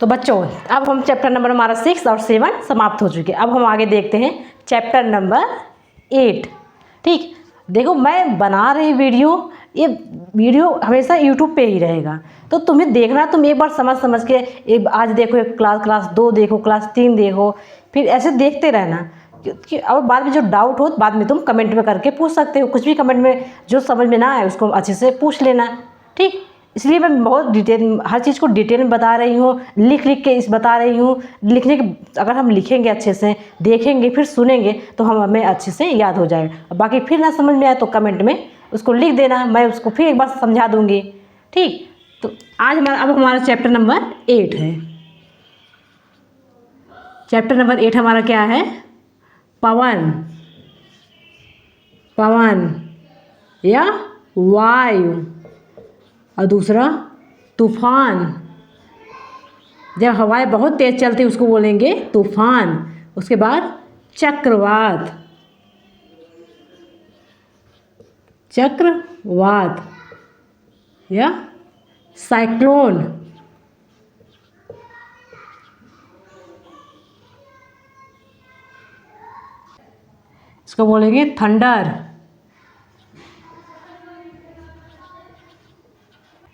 तो बच्चों अब हम चैप्टर नंबर हमारा 6 और 7 समाप्त हो चुके। अब हम आगे देखते हैं चैप्टर नंबर 8। ठीक, देखो मैं बना रही वीडियो, ये वीडियो हमेशा यूट्यूब पे ही रहेगा, तो तुम्हें देखना, तुम एक बार समझ के एक आज देखो, एक क्लास 2 देखो, क्लास 3 देखो, फिर ऐसे देखते रहना। क्योंकि अब बाद में जो डाउट हो बाद में तुम कमेंट में करके पूछ सकते हो, कुछ भी कमेंट में जो समझ में ना आए उसको अच्छे से पूछ लेना। ठीक, इसलिए मैं बहुत डिटेल हर चीज़ को डिटेल में बता रही हूँ, लिख के इस बता रही हूँ। लिखने के अगर हम लिखेंगे अच्छे से, देखेंगे, फिर सुनेंगे तो हमें अच्छे से याद हो जाएगा। बाकी फिर ना समझ में आए तो कमेंट में उसको लिख देना, मैं उसको फिर एक बार समझा दूँगी। ठीक, तो आज हमारा चैप्टर नंबर 8 है। चैप्टर नंबर 8 हमारा क्या है? पवन, पवन या वायु, और दूसरा तूफान। जब हवाएं बहुत तेज चलती उसको बोलेंगे तूफान। उसके बाद चक्रवात, चक्रवात या साइक्लोन। इसको बोलेंगे थंडर,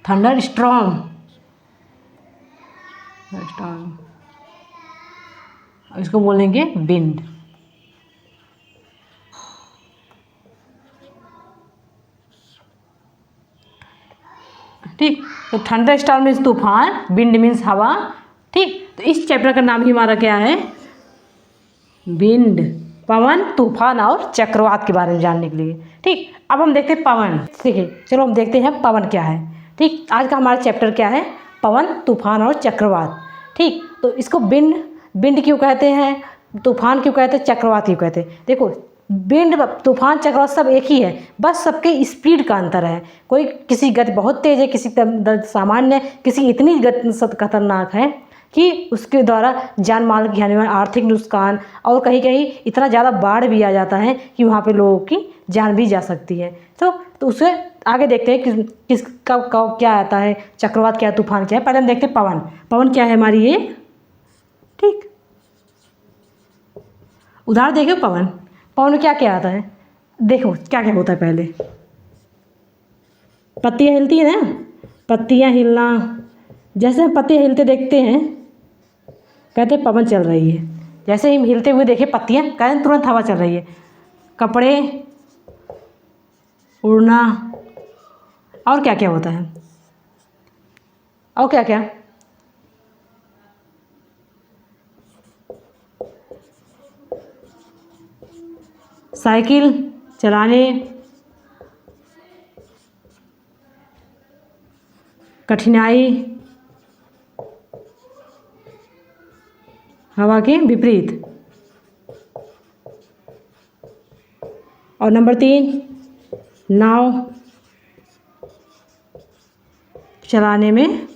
थंडर स्टॉर्म, इसको बोलेंगे विंड। ठीक, तो थंडर स्टॉर्म मीन्स तूफान, विंड मीन्स हवा। ठीक, तो इस चैप्टर का नाम ही हमारा क्या है? विंड, पवन, तूफान और चक्रवात के बारे में जानने के लिए। ठीक, अब हम देखते हैं पवन। ठीक है, चलो हम देखते हैं पवन क्या है। ठीक, आज का हमारा चैप्टर क्या है? पवन, तूफान और चक्रवात। ठीक, तो इसको विंड, विंड क्यों कहते हैं, तूफान क्यों कहते हैं, चक्रवात क्यों कहते हैं? देखो, विंड, तूफान, चक्रवात सब एक ही है, बस सबके स्पीड का अंतर है। कोई किसी गति बहुत तेज है, किसी सामान्य, किसी इतनी गति खतरनाक है कि उसके द्वारा जान माल की हानि, आर्थिक नुकसान, और कहीं कहीं इतना ज़्यादा बाढ़ भी आ जाता है कि वहाँ पे लोगों की जान भी जा सकती है। तो उसे आगे देखते हैं किसका क्या आता है, चक्रवात क्या है, तूफान क्या है। पहले हम देखते हैं पवन। पवन क्या है हमारी ये? ठीक, उदाहरण देखो पवन, पवन में क्या क्या आता है, देखो क्या क्या होता है। पहले पत्तियाँ हिलती है ना, पत्तियाँ हिलना, जैसे हम पत्तियाँ हिलते देखते हैं कहते हैं पवन चल रही है। जैसे हम हिलते हुए देखे पत्तियाँ, कहते तुरंत हवा चल रही है। कपड़े उड़ना, और क्या क्या होता है, और क्या क्या? साइकिल चलाने, कठिनाई, हवा के विपरीत। और नंबर 3, नाव चलाने में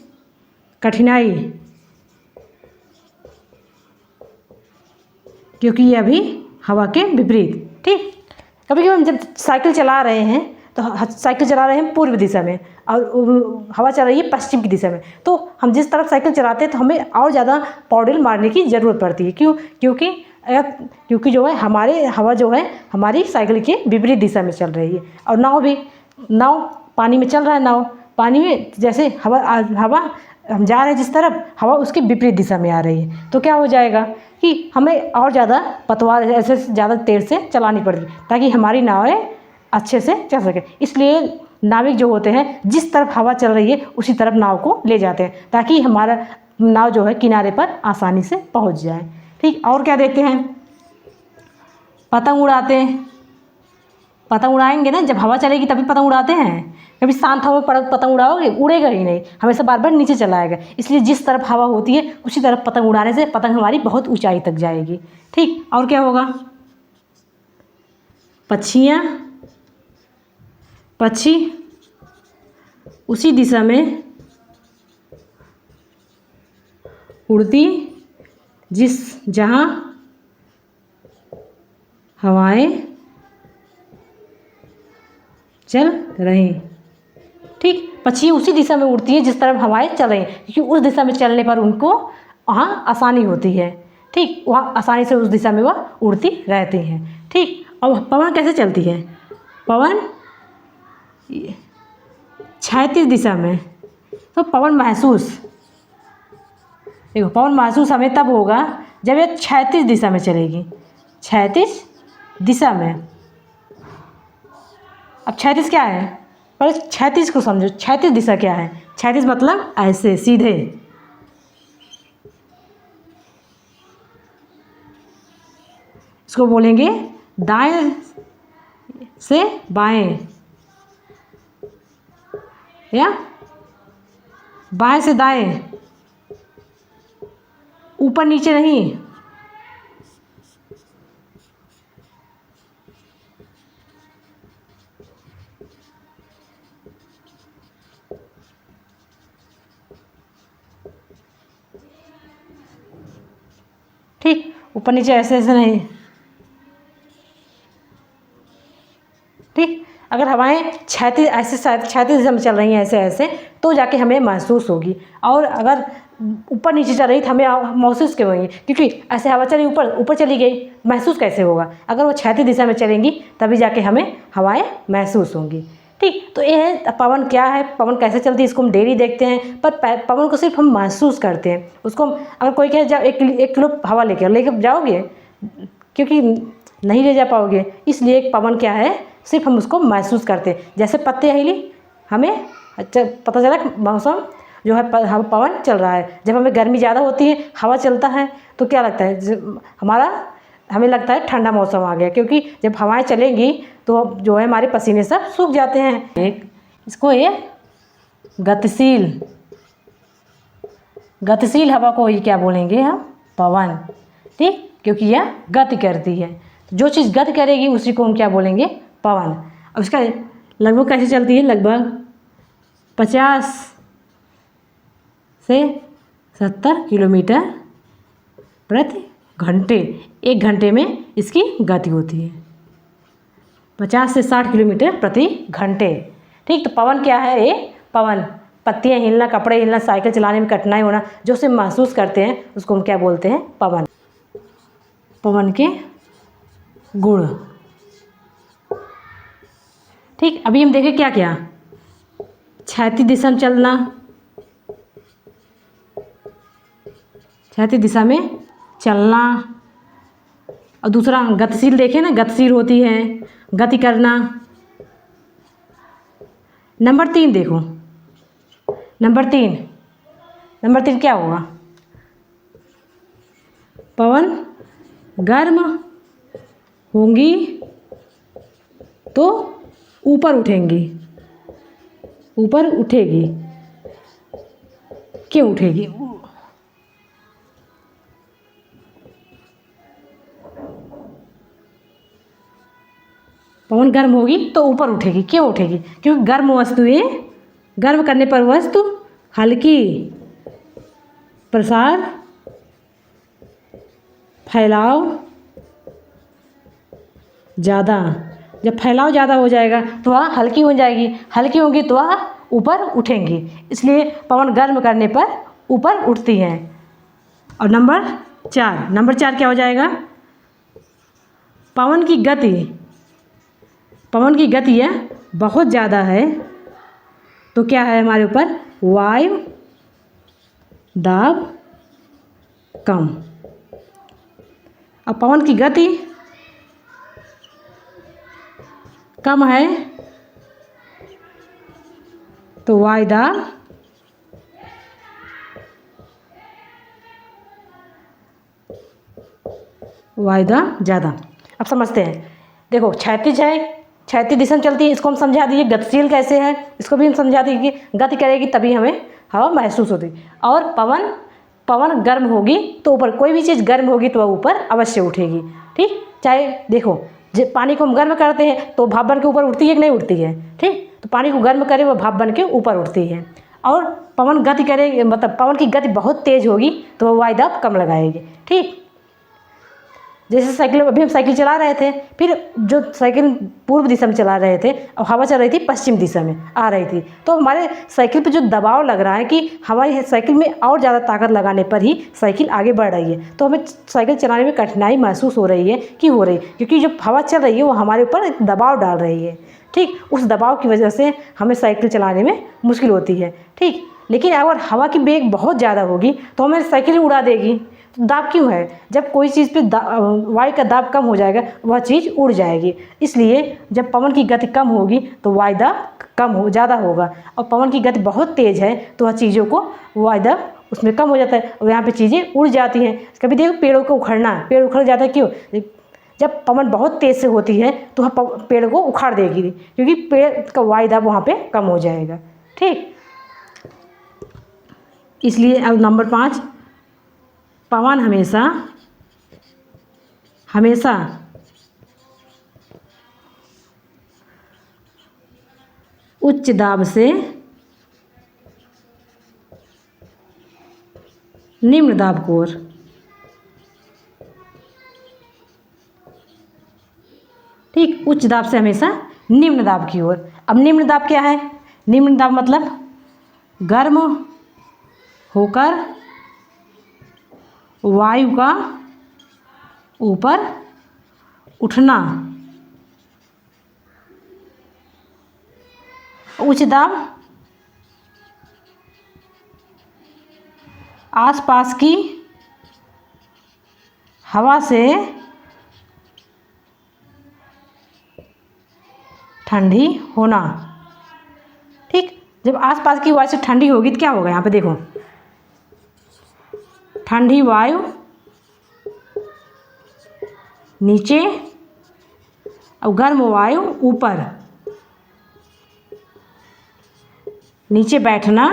कठिनाई, क्योंकि ये अभी हवा के विपरीत। ठीक, कभी कभी हम जब साइकिल चला रहे हैं तो साइकिल चला रहे हैं पूर्व दिशा में और हवा चल रही है पश्चिम की दिशा में, तो हम जिस तरफ साइकिल चलाते हैं तो हमें और ज़्यादा पॉडल मारने की ज़रूरत पड़ती है। क्यों? क्योंकि जो है हमारे हवा जो है हमारी साइकिल के विपरीत दिशा में चल रही है। और नाव भी, नाव पानी में चल रहा है, नाव पानी में जैसे हवा हम जा रहे हैं जिस तरफ, हवा उसके विपरीत दिशा में आ रही है, तो क्या हो जाएगा कि हमें और ज़्यादा पतवार ऐसे ज़्यादा तेज़ से चलानी पड़ेगी ताकि हमारी नावें अच्छे से चल सके। इसलिए नाविक जो होते हैं जिस तरफ हवा चल रही है उसी तरफ नाव को ले जाते हैं ताकि हमारा नाव जो है किनारे पर आसानी से पहुंच जाए। ठीक, और क्या देखते हैं? पतंग उड़ाते हैं। पतंग उड़ाएंगे ना, जब हवा चलेगी तभी पतंग उड़ाते हैं। कभी शांत हवा में पतंग उड़ाओगे, उड़ेगा ही नहीं, हमेशा बार बार नीचे चला आएगा। इसलिए जिस तरफ हवा होती है उसी तरफ पतंग उड़ाने से पतंग हमारी बहुत ऊंचाई तक जाएगी। ठीक, और क्या होगा? पक्षियाँ, पक्षी उसी दिशा में उड़ती जहाँ हवाएं चल रही। ठीक, पक्षी उसी दिशा में उड़ती है जिस तरफ हवाएं चल रही हैं, क्योंकि उस दिशा में चलने पर उनको वहाँ आसानी होती है। ठीक, वहाँ आसानी से उस दिशा में वह उड़ती रहती हैं। ठीक, अब पवन कैसे चलती है? पवन क्षैतिज दिशा में। तो पवन महसूस, देखो पवन महसूस हमें तब होगा जब ये क्षैतिज दिशा में चलेगी, क्षैतिज दिशा में। अब क्षैतिज क्या है? पहले क्षैतिज को समझो। क्षैतिज दिशा क्या है? क्षैतिज मतलब ऐसे सीधे, इसको बोलेंगे दाएं से बाएं या बाएं से दाएं, ऊपर नीचे नहीं। ठीक, ऊपर नीचे ऐसे ऐसे नहीं। ठीक, अगर हवाएं क्षैतिज ऐसे क्षैतिज दिशा में चल रही हैं ऐसे ऐसे, तो जाके हमें महसूस होगी। और अगर ऊपर नीचे चल रही तो हमें महसूस क्यों होगी? क्योंकि ऐसे हवा चली ऊपर, ऊपर चली गई, महसूस कैसे होगा? अगर वो क्षैतिज दिशा में चलेंगी तभी जाके हमें हवाएं महसूस होंगी। ठीक, तो ये है पवन क्या है, पवन कैसे चलती है, इसको हम डेली देखते हैं, पर पवन को सिर्फ हम महसूस करते हैं। उसको अगर कोई कहे जाओ 1 किलो हवा लेकर जाओगे, क्योंकि नहीं ले जा पाओगे, इसलिए एक पवन क्या है, सिर्फ हम उसको महसूस करते हैं। जैसे पत्ते हिली, हमें पता चला कि मौसम जो है पवन चल रहा है। जब हमें गर्मी ज़्यादा होती है, हवा चलता है तो क्या लगता है, हमें लगता है ठंडा मौसम आ गया, क्योंकि जब हवाएं चलेंगी तो जो है हमारे पसीने सब सूख जाते हैं। इसको ये गतिशील हवा को ही क्या बोलेंगे हम? पवन। ठीक, क्योंकि यह गति करती है। जो चीज़ गति करेगी उसी को हम क्या बोलेंगे? पवन। अब इसका लगभग कैसे चलती है? लगभग 50 से 70 किलोमीटर प्रति घंटे, 1 घंटे में इसकी गति होती है। 50 से 60 किलोमीटर प्रति घंटे। ठीक, तो पवन क्या है? ये पवन, पत्तियां हिलना, कपड़े हिलना, साइकिल चलाने में कठिनाई होना, जो उसे महसूस करते हैं उसको हम क्या बोलते हैं? पवन। पवन के गुण। ठीक, अभी हम देखें क्या क्या? क्षैतिज दिशा में चलना, क्षैतिज दिशा में चलना। और दूसरा गतिशील, देखें ना, गतिशील होती है, गति करना। नंबर 3 देखो, नंबर तीन क्या होगा? पवन गर्म होंगी तो ऊपर उठेंगी, ऊपर उठेगी। क्यों उठेगी? पवन गर्म होगी तो ऊपर उठेगी। क्यों उठेगी? क्योंकि गर्म वस्तुएं, गर्म करने पर वस्तु हल्की, प्रसार, फैलाव ज़्यादा। जब फैलाव ज़्यादा हो जाएगा तो वह हल्की हो जाएगी, हल्की होगी तो वह ऊपर उठेंगी। इसलिए पवन गर्म करने पर ऊपर उठती हैं। और नंबर 4 क्या हो जाएगा? पवन की गति यह बहुत ज़्यादा है तो क्या है हमारे ऊपर? वायु दाब कम। अब पवन की गति कम है तो वायु दाब ज़्यादा। अब समझते हैं। देखो, क्षैतिज है, क्षैतिज दिशा में चलती है, इसको हम समझा दिए। गतिशील कैसे है, इसको भी हम समझा दिए कि गति करेगी तभी हमें हवा महसूस होती। और पवन गर्म होगी तो ऊपर, कोई भी चीज़ गर्म होगी तो वह ऊपर अवश्य उठेगी। ठीक, चाहे देखो पानी को हम गर्म करते हैं तो भाप बन के ऊपर उठती है कि नहीं उठती है? ठीक, तो पानी को गर्म करें वह भाप बन के ऊपर उठती है। और पवन गति करेगी, मतलब पवन की गति बहुत तेज़ होगी तो वह वायु दाब कम लगाएगी। ठीक, जैसे साइकिल, अभी हम साइकिल चला रहे थे, फिर जो साइकिल पूर्व दिशा में चला रहे थे और हवा चल रही थी पश्चिम दिशा में आ रही थी, तो हमारे साइकिल पे जो दबाव लग रहा है कि हमारी साइकिल में और ज़्यादा ताकत लगाने पर ही साइकिल आगे बढ़ रही है, तो हमें साइकिल चलाने में कठिनाई महसूस हो रही है। क्यों हो रही है? क्योंकि जो हवा चल रही है वो हमारे ऊपर एक दबाव डाल रही है। ठीक, उस दबाव की वजह से हमें साइकिल चलाने में मुश्किल होती है। ठीक, लेकिन अगर हवा की वेग बहुत ज़्यादा होगी तो हमें साइकिल उड़ा देगी। दाब क्यों है? जब कोई चीज़ पे वायु का दाब कम हो जाएगा वह चीज़ उड़ जाएगी। इसलिए जब पवन की गति कम होगी तो वायु दाब कम हो ज़्यादा होगा, और पवन की गति बहुत तेज़ है तो वह चीज़ों को वायु दाब उसमें कम हो जाता है और यहाँ पे चीज़ें उड़ जाती हैं। कभी देखो पेड़ों को उखड़ना, पेड़ उखड़ जाता है क्यों? जब पवन बहुत तेज़ से होती है तो वह पेड़ को उखाड़ देगी, क्योंकि पेड़ का वायु दाब वहाँ पे कम हो जाएगा। ठीक, इसलिए अब नंबर 5, पवन हमेशा उच्च दाब से निम्न दाब की ओर, ठीक, उच्च दाब से हमेशा निम्न दाब की ओर। अब निम्न दाब क्या है? निम्न दाब मतलब गर्म होकर वायु का ऊपर उठना। उच्च दाब आसपास की हवा से ठंडी होना। ठीक, जब आसपास की वायु से ठंडी होगी तो क्या होगा? यहाँ पे देखो, ठंडी वायु नीचे और गर्म वायु ऊपर, नीचे बैठना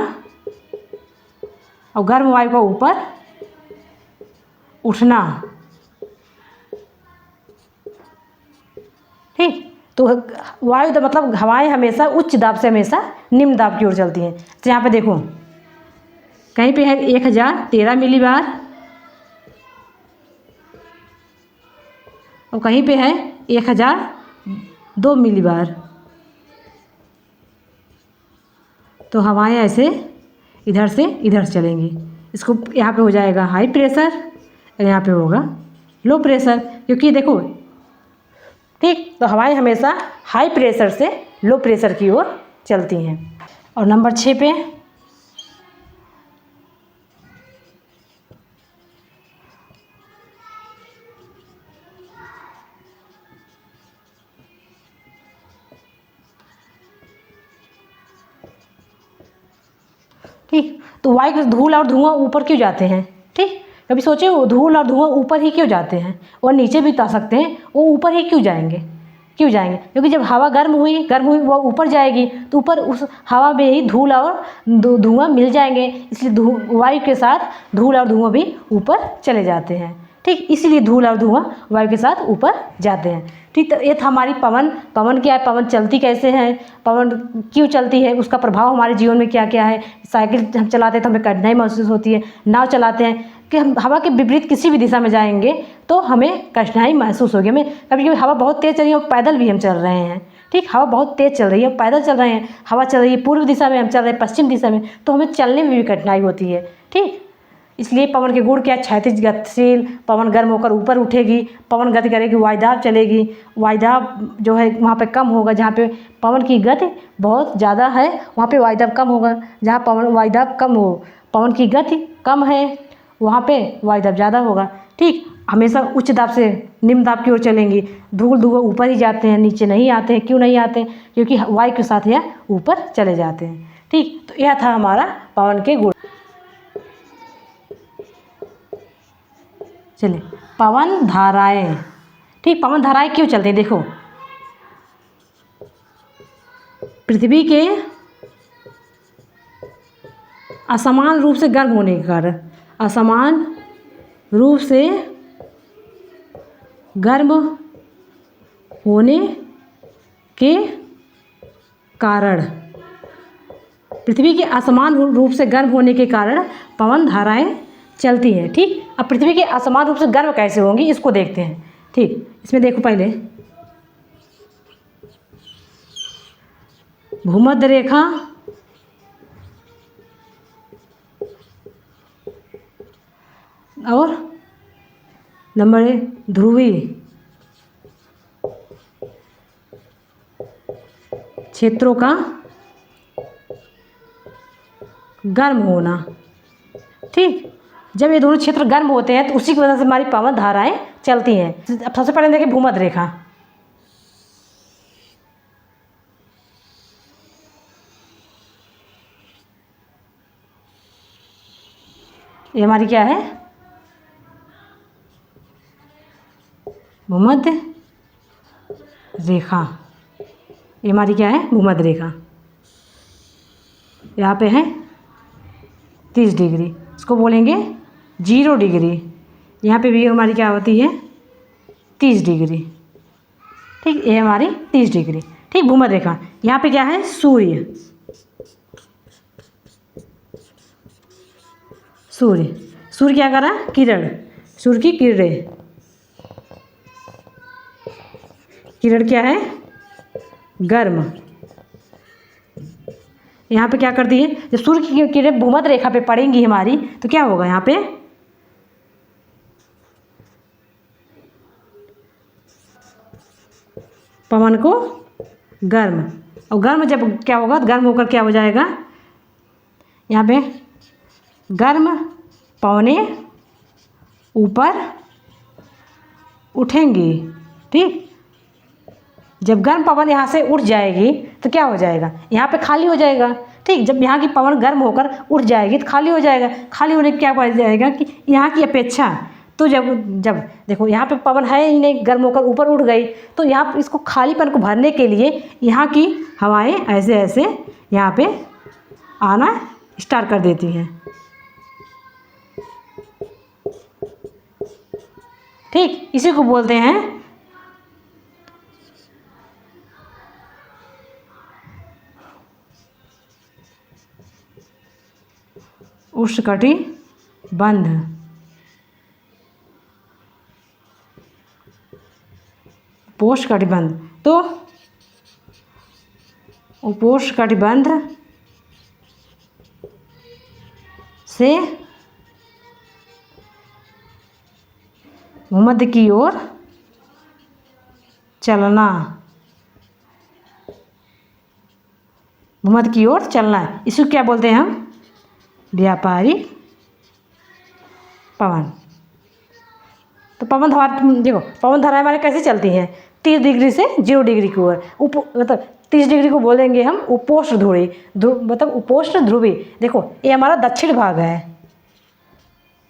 और गर्म वायु का ऊपर उठना। ठीक, तो वायु मतलब हवाएं हमेशा उच्च दाब से हमेशा निम्न दाब की ओर चलती हैं। तो यहाँ पे देखो, कहीं पे है 1013 मिलीबार और कहीं पे है 1002 मिलीबार। तो हवाएं ऐसे इधर से इधर चलेंगी। इसको यहाँ पे हो जाएगा हाई प्रेशर और यहाँ पे होगा लो प्रेशर, क्योंकि देखो, ठीक, तो हवाएं हमेशा हाई प्रेशर से लो प्रेशर की ओर चलती हैं। और नंबर 6 पे ठीक, तो वायु के धूल और धुआं ऊपर क्यों जाते हैं? ठीक, कभी सोचे वो धूल और धुआं ऊपर ही क्यों जाते हैं? और नीचे भी जा सकते हैं, वो ऊपर ही क्यों जाएंगे? क्योंकि जब हवा गर्म हुई वो ऊपर जाएगी तो ऊपर उस हवा में ही धूल और धुआं मिल जाएंगे, इसलिए वायु के साथ धूल और धुआं भी ऊपर चले जाते हैं। ठीक, इसीलिए धूल और धुआं वायु के साथ ऊपर जाते हैं। ठीक, तो ये था हमारी पवन क्या है, पवन चलती कैसे है, पवन क्यों चलती है, उसका प्रभाव हमारे जीवन में क्या क्या है। साइकिल हम चलाते हैं तो हमें कठिनाई महसूस होती है, नाव चलाते हैं कि हम हवा के विपरीत किसी भी दिशा में जाएंगे तो हमें कठिनाई महसूस होगी। हमें कभी कभी हवा बहुत तेज़ चल रही है और पैदल भी हम चल रहे हैं। ठीक, हवा बहुत तेज़ चल रही है, पैदल चल रहे हैं, हवा चल रही है पूर्व दिशा में, हम चल रहे हैं पश्चिम दिशा में, तो हमें चलने में भी कठिनाई होती है। ठीक, इसलिए पवन के गुण क्या? क्षैतिज गतिशील, पवन गर्म होकर ऊपर उठेगी, पवन गति करेगी, वायुदाब चलेगी, वायुदाब जो है वहाँ पे कम होगा, जहाँ पे पवन की गति बहुत ज़्यादा है वहाँ पे वायुदाब कम होगा, जहाँ वायुदाब कम हो, पवन की गति कम है वहाँ पे वायुदाब ज़्यादा होगा। ठीक, हमेशा उच्च दाब से निम्न दाब की ओर चलेंगी, धूल धुआं ऊपर ही जाते हैं, नीचे नहीं आते हैं। क्यों नहीं आते हैं? क्योंकि वायु के साथ यह ऊपर चले जाते हैं। ठीक, तो यह था हमारा पवन के गुण। चलिए, पवन धाराएं। ठीक, पवन धाराएं क्यों चलती हैं? देखो, पृथ्वी के असमान रूप से गर्म होने के कारण, असमान रूप से गर्म होने के कारण, पृथ्वी के असमान रूप से गर्म होने के कारण पवन धाराएं चलती हैं। ठीक, अब पृथ्वी के असमान रूप से गर्म कैसे होंगी इसको देखते हैं। ठीक, इसमें देखो पहले भूमध्य रेखा और नंबर ध्रुवी क्षेत्रों का गर्म होना। ठीक, जब ये दोनों क्षेत्र गर्म होते हैं तो उसी की वजह से हमारी पवन धाराएं चलती हैं। अब सबसे पहले देखिए भूमध्य रेखा। ये हमारी क्या है, भूमध्य रेखा। ये हमारी क्या है, भूमध्य रेखा। यहाँ पे है 30 डिग्री, इसको बोलेंगे 0 डिग्री। यहाँ पे भी हमारी क्या होती है, 30 डिग्री। ठीक, ये हमारी 30 डिग्री। ठीक, भूमध्य रेखा। यहाँ पे क्या है, सूर्य। सूर्य क्या कर रहा है, किरण, सूर्य की किरणें। किरण क्या है, गर्म। यहाँ पे क्या करती है, जब सूर्य की किरणें भूमध्य रेखा पे पड़ेंगी हमारी तो क्या होगा, यहाँ पे पवन को गर्म, और गर्म जब क्या होगा, गर्म होकर क्या हो जाएगा, यहाँ पे गर्म पवनें ऊपर उठेंगी। ठीक, जब गर्म पवन यहाँ से उठ जाएगी तो क्या हो जाएगा, यहाँ पे खाली हो जाएगा। ठीक, जब यहाँ की पवन गर्म होकर उठ जाएगी तो खाली हो जाएगा। खाली होने के क्या पड़ जाएगा कि यहाँ की अपेक्षा, तो जब देखो यहाँ पे पवन है ही नहीं, गर्म होकर ऊपर उठ गई, तो यहाँ इसको खालीपन को भरने के लिए यहाँ की हवाएं ऐसे ऐसे यहाँ पे आना स्टार्ट कर देती हैं। ठीक, इसी को बोलते हैं उष्णकटिबंध। उपोष्णकटिबंध, तो उपोष्णकटिबंध से भूमध्य की ओर चलना, भूमध्य की ओर चलना, इसको क्या बोलते हैं हम, व्यापारिक पवन। तो पवन धारा देखो, पवन धाराएं हमारे कैसे चलती हैं, 30 डिग्री से 0 डिग्री की ओर। मतलब 30 डिग्री को बोलेंगे हम उपोष्ण ध्रुवी, मतलब उपोष्ण ध्रुवी। देखो ये हमारा दक्षिण भाग है,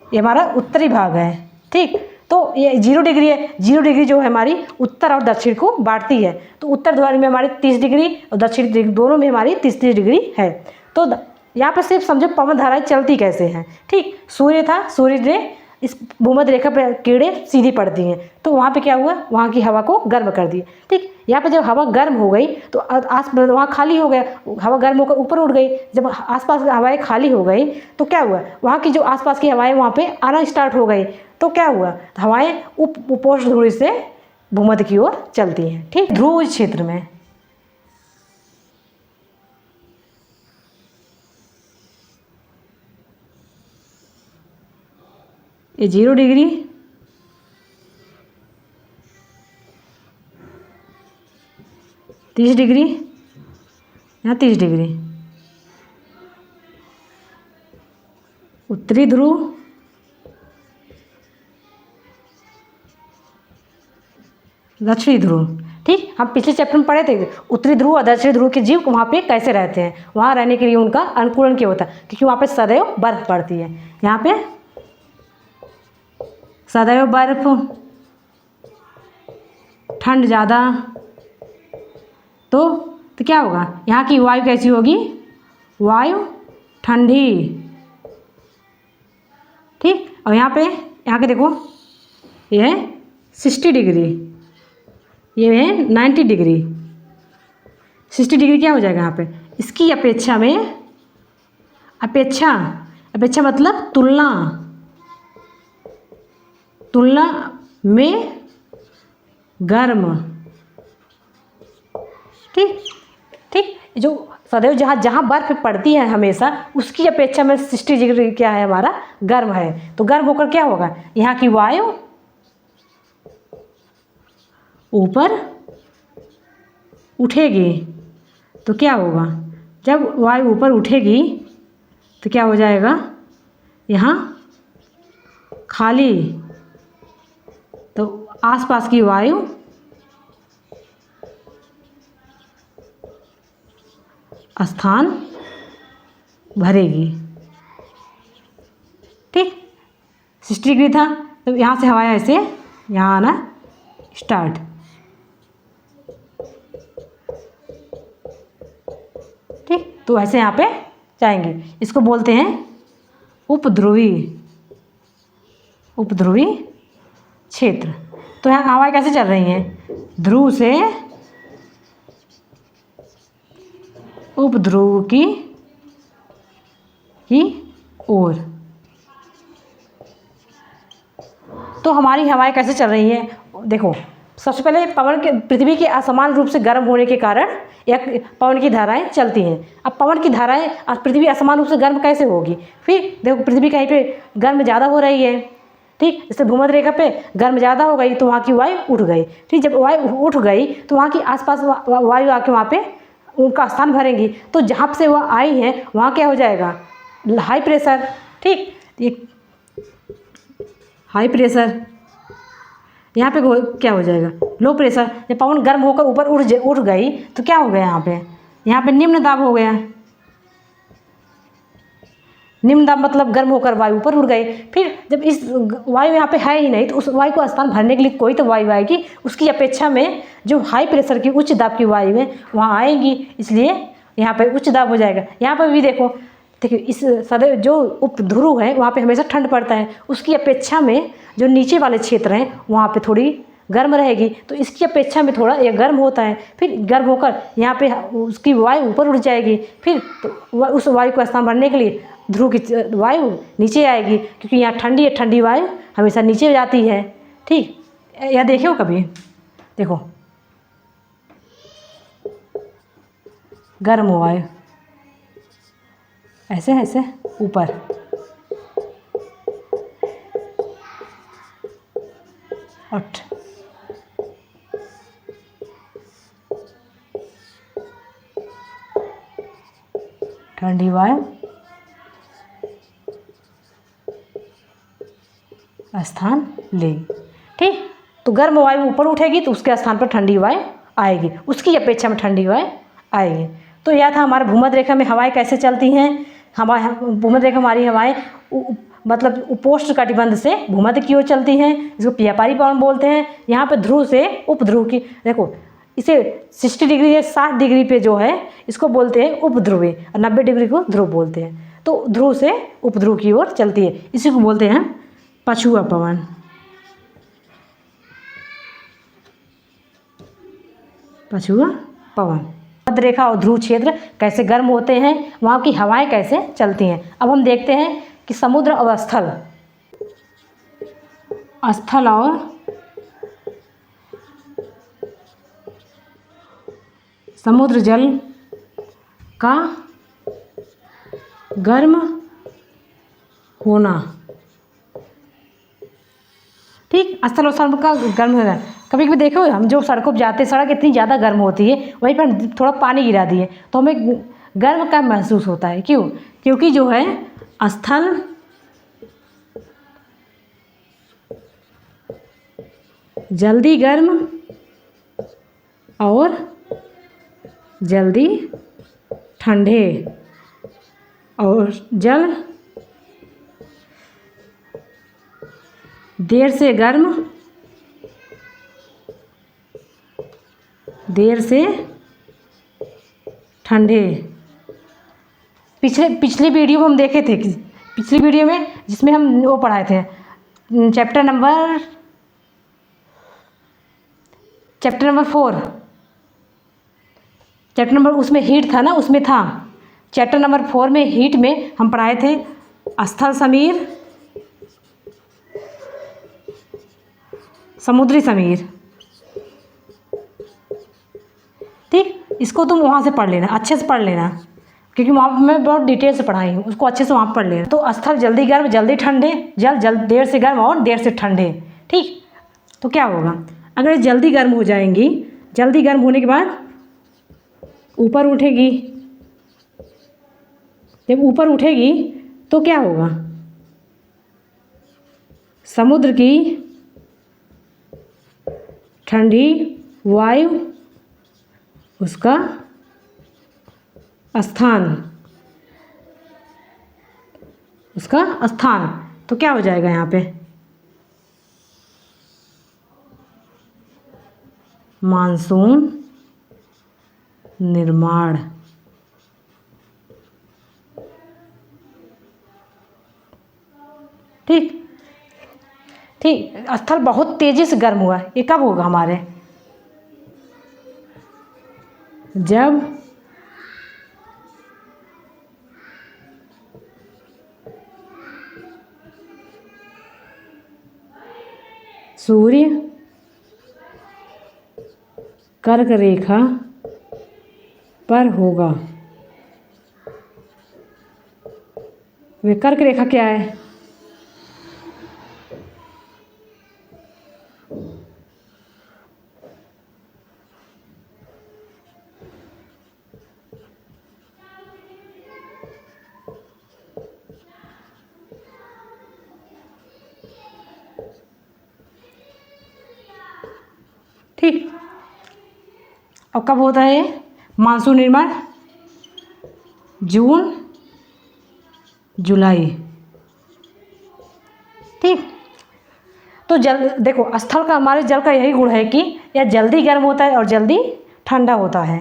ये हमारा उत्तरी भाग है। ठीक, तो ये 0 डिग्री है, 0 डिग्री जो है हमारी उत्तर और दक्षिण को बांटती है। तो उत्तर ध्रुव में हमारी 30 डिग्री और दक्षिण दोनों में हमारी 30 डिग्री है। तो यहाँ पर सिर्फ समझो पवन धाराएं चलती कैसे हैं। ठीक, सूर्य था, सूर्य ने इस भूमध्य रेखा पर किरणें सीधी पड़ती हैं, तो वहाँ पे क्या हुआ, वहाँ की हवा को गर्म कर दिया। ठीक, यहाँ पे जब हवा गर्म हो गई तो वहाँ खाली हो गया, हवा गर्म होकर ऊपर उठ गई। जब आसपास की हवाएं खाली हो गई तो क्या हुआ, वहाँ की जो आसपास की हवाएं वहाँ पे आना स्टार्ट हो गई। तो क्या हुआ, हवाएं उपोष्ण ध्रुव से भूमध्य की ओर चलती हैं। ठीक, ध्रुव क्षेत्र में ये 0 डिग्री, 30 डिग्री, यहाँ 30 डिग्री। उत्तरी ध्रुव, दक्षिणी ध्रुव। ठीक, हम पिछले चैप्टर में पढ़े थे उत्तरी ध्रुव और दक्षिणी ध्रुव के जीव वहाँ पे कैसे रहते हैं, वहाँ रहने के लिए उनका अनुकूलन क्या होता है, क्योंकि वहाँ पे सदैव बर्फ पड़ती है। यहाँ पे सदैव बर्फ, ठंड ज़्यादा, तो क्या होगा, यहाँ की वायु कैसी होगी, वायु ठंडी। ठीक, और यहाँ के देखो ये है 60 डिग्री, ये है 90 डिग्री। 60 डिग्री क्या हो जाएगा यहाँ पे, इसकी अपेक्षा में, अपेक्षा मतलब तुलना, तुलना में गर्म। ठीक ठीक, जो सदैव जहाँ जहाँ बर्फ पड़ती है हमेशा उसकी अपेक्षा में 60 डिग्री क्या है हमारा, गर्म है। तो गर्म होकर क्या होगा, यहाँ की वायु ऊपर उठेगी। तो क्या होगा, जब वायु ऊपर उठेगी तो क्या हो जाएगा, यहाँ खाली, तो आसपास की वायु स्थान भरेगी। ठीक, 60 डिग्री था तो यहाँ से हवा ऐसे यहाँ आना स्टार्ट। ठीक, तो ऐसे यहाँ पे जाएंगे। इसको बोलते हैं उपध्रुवी क्षेत्र। तो यहाँ हवाएं कैसे चल रही हैं, ध्रुव से उपध्रुव की ओर। तो हमारी हवाएं कैसे चल रही हैं, देखो सबसे पहले पवन के, पृथ्वी के असमान रूप से गर्म होने के कारण एक पवन की धाराएं चलती हैं। अब पवन की धाराएं पृथ्वी असमान रूप से गर्म कैसे होगी, फिर देखो पृथ्वी कहीं पे गर्म ज़्यादा हो रही है। ठीक, जैसे भूमध्य रेखा पे गर्म ज़्यादा हो गई तो वहाँ की वायु उठ गई। ठीक, जब वायु उठ गई तो वहाँ की आसपास वायु आके वहाँ पे उनका स्थान भरेंगी। तो जहाँ से वह आई है वहाँ क्या हो जाएगा, हाई प्रेशर। ठीक, ये हाई प्रेशर, यहाँ पे क्या हो जाएगा, लो प्रेशर। जब पवन गर्म होकर ऊपर उठ गई तो क्या हो गया, यहाँ पे निम्न दाब हो गया। निम्न दाब मतलब गर्म होकर वायु ऊपर उड़ गई। फिर जब इस वायु यहाँ पे है ही नहीं तो उस वायु को स्थान भरने के लिए कोई तो वायु आएगी, उसकी अपेक्षा में जो हाई प्रेशर की उच्च दाब की वायु है वहाँ आएगी, इसलिए यहाँ पे उच्च दाब हो जाएगा। यहाँ पर भी देखिए इस सदैव जो उपध्रुव है वहाँ पे हमेशा ठंड पड़ता है, उसकी अपेक्षा में जो नीचे वाले क्षेत्र हैं वहाँ पे थोड़ी गर्म रहेगी। तो इसकी अपेक्षा में थोड़ा ये गर्म होता है, फिर गर्म होकर यहाँ पे उसकी वायु ऊपर उठ जाएगी। फिर तो उस वायु को स्थान भरने के लिए ध्रुव की वायु नीचे आएगी, क्योंकि यहाँ ठंडी है, ठंडी वायु हमेशा नीचे जाती है। ठीक, यह देखो कभी, देखो गर्म वायु ऐसे ऐसे ऊपर, उठ, ठंडी वायु स्थान लेगी। ठीक, तो गर्म वायु ऊपर उठेगी तो उसके स्थान पर ठंडी वायु आएगी, उसकी अपेक्षा में ठंडी वायु आएगी। तो यह था हमारे भूमध्य रेखा में हवाएं कैसे चलती हैं। हमारे भूमध्य रेखा हमारी हवाएं मतलब उपोष्ण कटिबंध से भूमध्य की ओर चलती हैं, इसको व्यापारी पवन बोलते हैं। यहाँ पे ध्रुव से उपध्रुव की, देखो इसे 60 डिग्री या 60 डिग्री पे जो है इसको बोलते हैं उपध्रुवी, और 90 डिग्री को ध्रुव बोलते हैं। तो ध्रुव से उपध्रुव की ओर चलती है, इसी को बोलते हैं पछुआ पवन। पछुआ पवन। भूमध्य रेखा और ध्रुव क्षेत्र कैसे गर्म होते हैं, वहाँ की हवाएं कैसे चलती हैं। अब हम देखते हैं कि समुद्र और स्थल और समुद्र जल का गर्म होना। ठीक, स्थल और समुद्र का गर्म होना। कभी कभी देखो हम जो सड़कों पर जाते हैं, सड़क इतनी ज़्यादा गर्म होती है, वहीं पर थोड़ा पानी गिरा दिए तो हमें गर्म का महसूस होता है। क्यों, क्योंकि जो है स्थल जल्दी गर्म और जल्दी ठंडे, और जल देर से गर्म देर से ठंडे। पिछले वीडियो में हम देखे थे, पिछली वीडियो में जिसमें हम वो पढ़ाए थे चैप्टर नंबर 4, चैप्टर नंबर उसमें हीट था ना, उसमें था चैप्टर नंबर 4 में हीट में हम पढ़ाए थे स्थल समीर समुद्री समीर। ठीक, इसको तुम वहाँ से पढ़ लेना, अच्छे से पढ़ लेना, क्योंकि वहाँ मैं बहुत डिटेल से पढ़ाई हूँ, उसको अच्छे से वहाँ पढ़ लेना। तो स्थल जल्दी गर्म जल्दी ठंडे, जल देर से गर्म और देर से ठंडे। ठीक, तो क्या होगा अगर जल्दी गर्म हो जाएंगी, जल्दी गर्म होने के बाद ऊपर उठेगी, जब ऊपर उठेगी तो क्या होगा, समुद्र की ठंडी वायु उसका स्थान, उसका स्थान, तो क्या हो जाएगा यहाँ पे, मानसून निर्माण। ठीक ठीक, स्थल बहुत तेजी से गर्म हुआ, ये कब होगा हमारे, जब सूर्य कर्क रेखा पर होगा। वे कर्क रेखा क्या है, ठीक। अब कब होता है मानसून निर्माण, जून जुलाई। ठीक, तो जल देखो स्थल का, हमारे जल का यही गुण है कि यह जल्दी गर्म होता है और जल्दी ठंडा होता है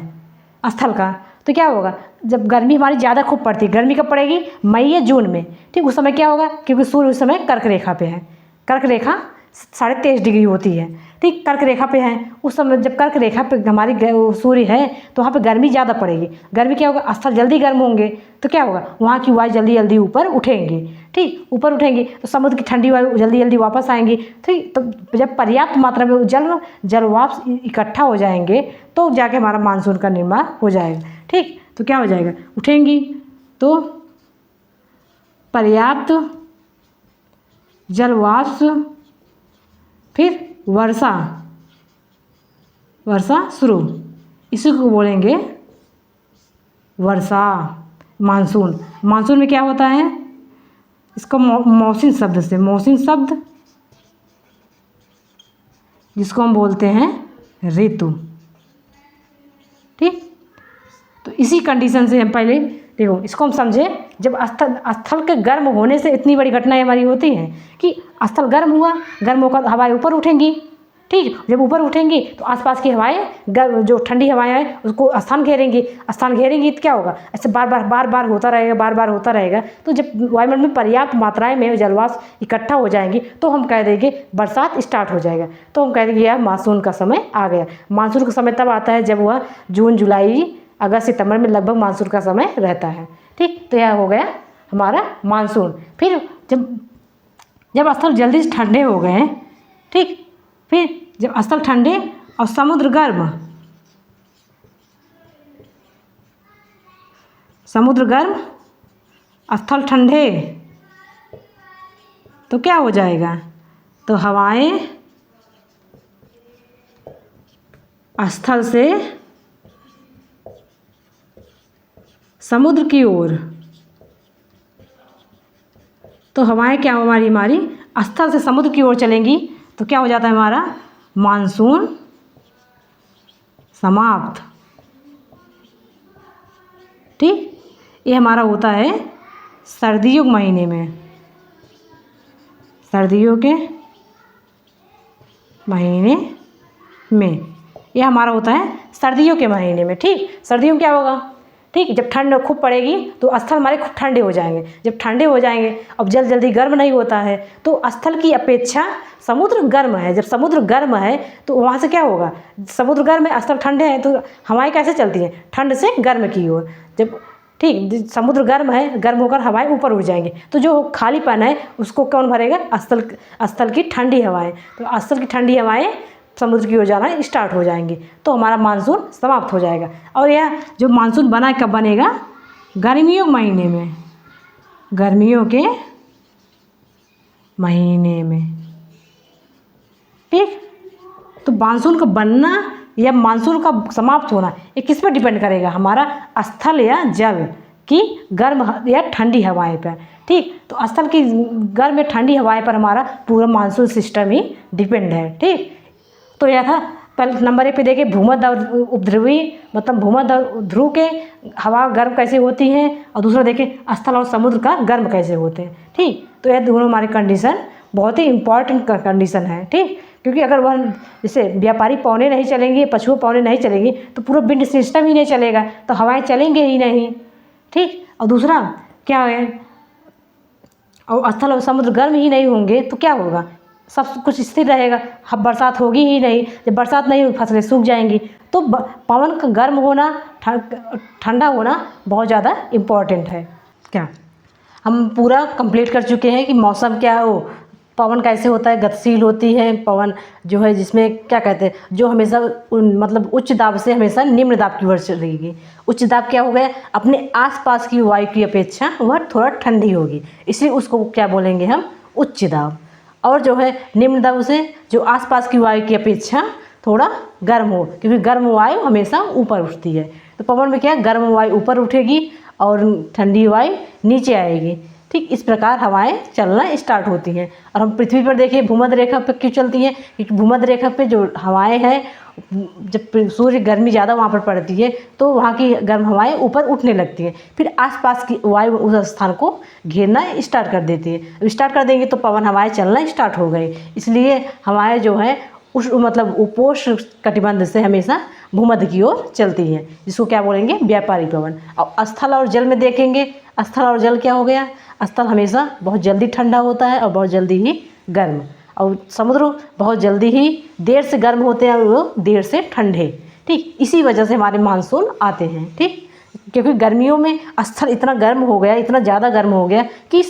स्थल का। तो क्या होगा, जब गर्मी हमारी ज़्यादा खूब पड़ती है, गर्मी कब पड़ेगी, मई या जून में। ठीक, उस समय क्या होगा, क्योंकि सूर्य उस समय कर्क रेखा पे है, कर्क रेखा 23.5 डिग्री होती है। ठीक, कर्क रेखा पे है, उस समय जब कर्क रेखा पे हमारी सूर्य है तो वहाँ पे गर्मी ज़्यादा पड़ेगी। गर्मी क्या होगा, स्थल जल्दी गर्म होंगे तो क्या होगा, वहाँ की वायु जल्दी जल्दी ऊपर उठेंगी। ठीक, ऊपर उठेंगी तो समुद्र की ठंडी वायु जल्दी जल्दी वापस आएंगी। ठीक, तो जब पर्याप्त मात्रा में जल वाष्प इकट्ठा हो जाएंगे तो जाके हमारा मानसून का निर्माण हो जाएगा। ठीक, तो क्या हो जाएगा, उठेंगी तो पर्याप्त जल वाष्प, फिर वर्षा, वर्षा शुरू, इसी को बोलेंगे वर्षा। मानसून, मानसून में क्या होता है, इसको मौसम शब्द से, मौसम शब्द जिसको हम बोलते हैं ऋतु। ठीक, तो इसी कंडीशन से हम पहले देखो इसको हम समझे, जब स्थल के गर्म होने से इतनी बड़ी घटनाएं हमारी होती हैं कि स्थल गर्म हुआ, गर्म होकर हवाएं ऊपर उठेंगी। ठीक, जब ऊपर उठेंगी तो आसपास की हवाएं गर्म, जो ठंडी हवाएं हैं उसको स्थान घेरेंगी, स्थान घेरेंगी तो क्या होगा, ऐसे बार बार होता रहेगा, बार बार होता रहेगा। तो जब वायुमंडल में पर्याप्त मात्राएं में जलवाष्प इकट्ठा हो जाएंगी तो हम कह देंगे बरसात स्टार्ट हो जाएगा। तो हम कह देंगे यह मानसून का समय आ गया। मानसून का समय तब आता है जब वह जून जुलाई अगस्त सितंबर में लगभग मानसून का समय रहता है। ठीक, तो यह हो गया हमारा मानसून। फिर जब स्थल जल्दी से ठंडे हो गए, ठीक, फिर जब स्थल ठंडे और समुद्र गर्म, समुद्र गर्म स्थल ठंडे, तो क्या हो जाएगा, तो हवाएं स्थल से समुद्र की ओर, तो हवाएं क्या हमारी स्थल से समुद्र की ओर चलेंगी तो क्या हो जाता है, हमारा मानसून समाप्त। ठीक, ये हमारा होता है सर्दियों के महीने में, सर्दियों के महीने में ये हमारा होता है सर्दियों के महीने में। ठीक, सर्दियों में क्या होगा, ठीक, जब ठंड खूब पड़ेगी तो स्थल हमारे खूब ठंडे हो जाएंगे। जब ठंडे हो जाएंगे, अब जल्दी गर्म नहीं होता है तो स्थल की अपेक्षा समुद्र गर्म है। जब समुद्र गर्म है तो वहाँ से क्या होगा, समुद्र गर्म है, स्थल ठंडे हैं, तो हवाएं कैसे चलती हैं, ठंड से गर्म की ओर। जब ठीक। समुद्र गर्म है, गर्म होकर हवाएं ऊपर उड़ जाएंगे, तो जो खालीपन है उसको कौन भरेगा? स्थल की ठंडी हवाएं। तो स्थल की ठंडी हवाएं समुद्र की ओर जाना स्टार्ट हो जाएंगी, तो हमारा मानसून समाप्त हो जाएगा। और यह जो मानसून बना कब बनेगा? गर्मियों के महीने में, गर्मियों के महीने में, ठीक। तो मानसून का बनना या मानसून का समाप्त होना ये किस पर डिपेंड करेगा? हमारा स्थल या जल की गर्म या ठंडी हवाएं पर, ठीक। तो स्थल की गर्म या ठंडी हवाएं पर हमारा पूरा मानसून सिस्टम ही डिपेंड है, ठीक। तो यह था पहले नंबर 1 पे देखिए भूमध्य और उपध्रुवी, मतलब भूमध्य और ध्रुव के हवा गर्म कैसे होती हैं, और दूसरा देखिए स्थल और समुद्र का गर्म कैसे होते हैं, ठीक। तो यह दोनों हमारे कंडीशन बहुत ही इंपॉर्टेंट कंडीशन है, ठीक। क्योंकि अगर वह जैसे व्यापारी पौने नहीं चलेंगे, पशु पौने नहीं चलेंगी, तो पूरा विंड सिस्टम ही नहीं चलेगा, तो हवाएं चलेंगे ही नहीं, ठीक। और दूसरा क्या है, और स्थल और समुद्र गर्म ही नहीं होंगे तो क्या होगा? सब कुछ स्थिर रहेगा, अब बरसात होगी ही नहीं, जब बरसात नहीं होगी फसलें सूख जाएंगी। तो पवन का गर्म होना, ठंडा होना बहुत ज़्यादा इम्पॉर्टेंट है। क्या हम पूरा कंप्लीट कर चुके हैं कि मौसम क्या है, वो पवन कैसे होता है, गतिशील होती है पवन जो है, जिसमें क्या कहते हैं, जो हमेशा मतलब उच्च दाब से हमेशा निम्न दाब की ओर चलेगी। उच्च दाब क्या हो गया? अपने आसपास की वायु की अपेक्षा वह थोड़ा ठंडी होगी, इसलिए उसको क्या बोलेंगे हम? उच्च दाब। और जो है निम्न दाब से जो आसपास की वायु की अपेक्षा थोड़ा गर्म हो, क्योंकि गर्म वायु हमेशा ऊपर उठती है। तो पवन में क्या? गर्म वायु ऊपर उठेगी और ठंडी वायु नीचे आएगी, ठीक। इस प्रकार हवाएं चलना स्टार्ट होती हैं। और हम पृथ्वी पर देखिए भूमध्य रेखा पर क्यों चलती हैं? क्योंकि भूमध्य रेखा पे जो हवाएं हैं, जब सूर्य गर्मी ज़्यादा वहाँ पर पड़ती है तो वहाँ की गर्म हवाएं ऊपर उठने लगती हैं, फिर आसपास की वायु उस स्थान को घेरना स्टार्ट कर देती है। स्टार्ट कर देंगे तो पवन हवाएं चलना स्टार्ट हो गई, इसलिए हवाएं जो है उस मतलब उपोष्ण कटिबंध से हमेशा भूमध्य की ओर चलती हैं, जिसको क्या बोलेंगे? व्यापारी पवन। और स्थल और जल में देखेंगे, स्थल और जल क्या हो गया? स्थल हमेशा बहुत जल्दी ठंडा होता है और बहुत जल्दी ही गर्म, और समुद्र बहुत जल्दी ही देर से गर्म होते हैं और वो देर से ठंडे, ठीक। इसी वजह से हमारे मानसून आते हैं, ठीक। क्योंकि गर्मियों में स्थल इतना गर्म हो गया, इतना ज़्यादा गर्म हो गया कि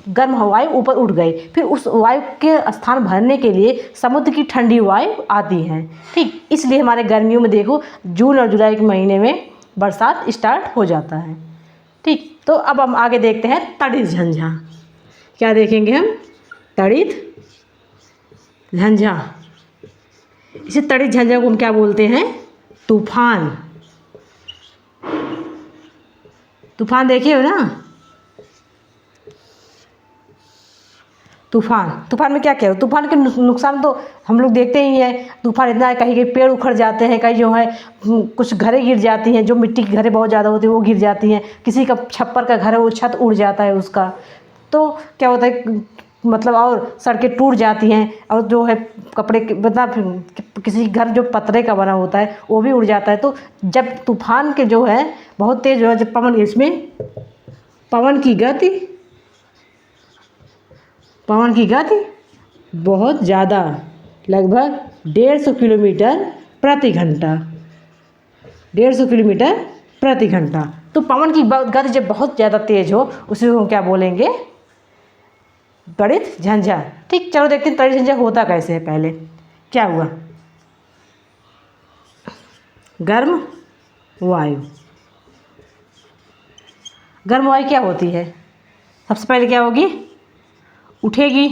गर्म वायु ऊपर उठ गई, फिर उस वायु के स्थान भरने के लिए समुद्र की ठंडी वायु आती हैं, ठीक। इसलिए हमारे गर्मियों में देखो जून और जुलाई के महीने में बरसात स्टार्ट हो जाता है, ठीक। तो अब हम आगे देखते हैं तड़ित झंझा। क्या देखेंगे हम? तड़ित झंझा। इसे तड़ित झंझा को हम क्या बोलते हैं? तूफान। तूफान देखे हो ना? तूफान में क्या क्या है? तूफान के नुकसान तो हम लोग देखते ही हैं। तूफान इतना है, कहीं कहीं पेड़ उखड़ जाते हैं, कहीं जो है कुछ घरें गिर जाती हैं, जो मिट्टी की घरें बहुत ज़्यादा होती हैं वो गिर जाती हैं, किसी का छप्पर का घर है वो छत उड़ जाता है उसका, तो क्या होता है मतलब, और सड़कें टूट जाती हैं, और जो है कपड़े मतलब किसी घर जो पतरे का बना होता है वो भी उड़ जाता है। तो जब तूफान के जो है बहुत तेज़ जो है जब पवन, इसमें पवन की गति बहुत ज़्यादा, लगभग 150 किलोमीटर प्रति घंटा, 150 किलोमीटर प्रति घंटा। तो पवन की गति जब बहुत ज़्यादा तेज़ हो उसे हम क्या बोलेंगे? तड़ित झंझा, ठीक। चलो देखते हैं तड़ित झंझा होता कैसे है। पहले क्या हुआ? गर्म वायु क्या होती है? सबसे पहले क्या होगी? उठेगी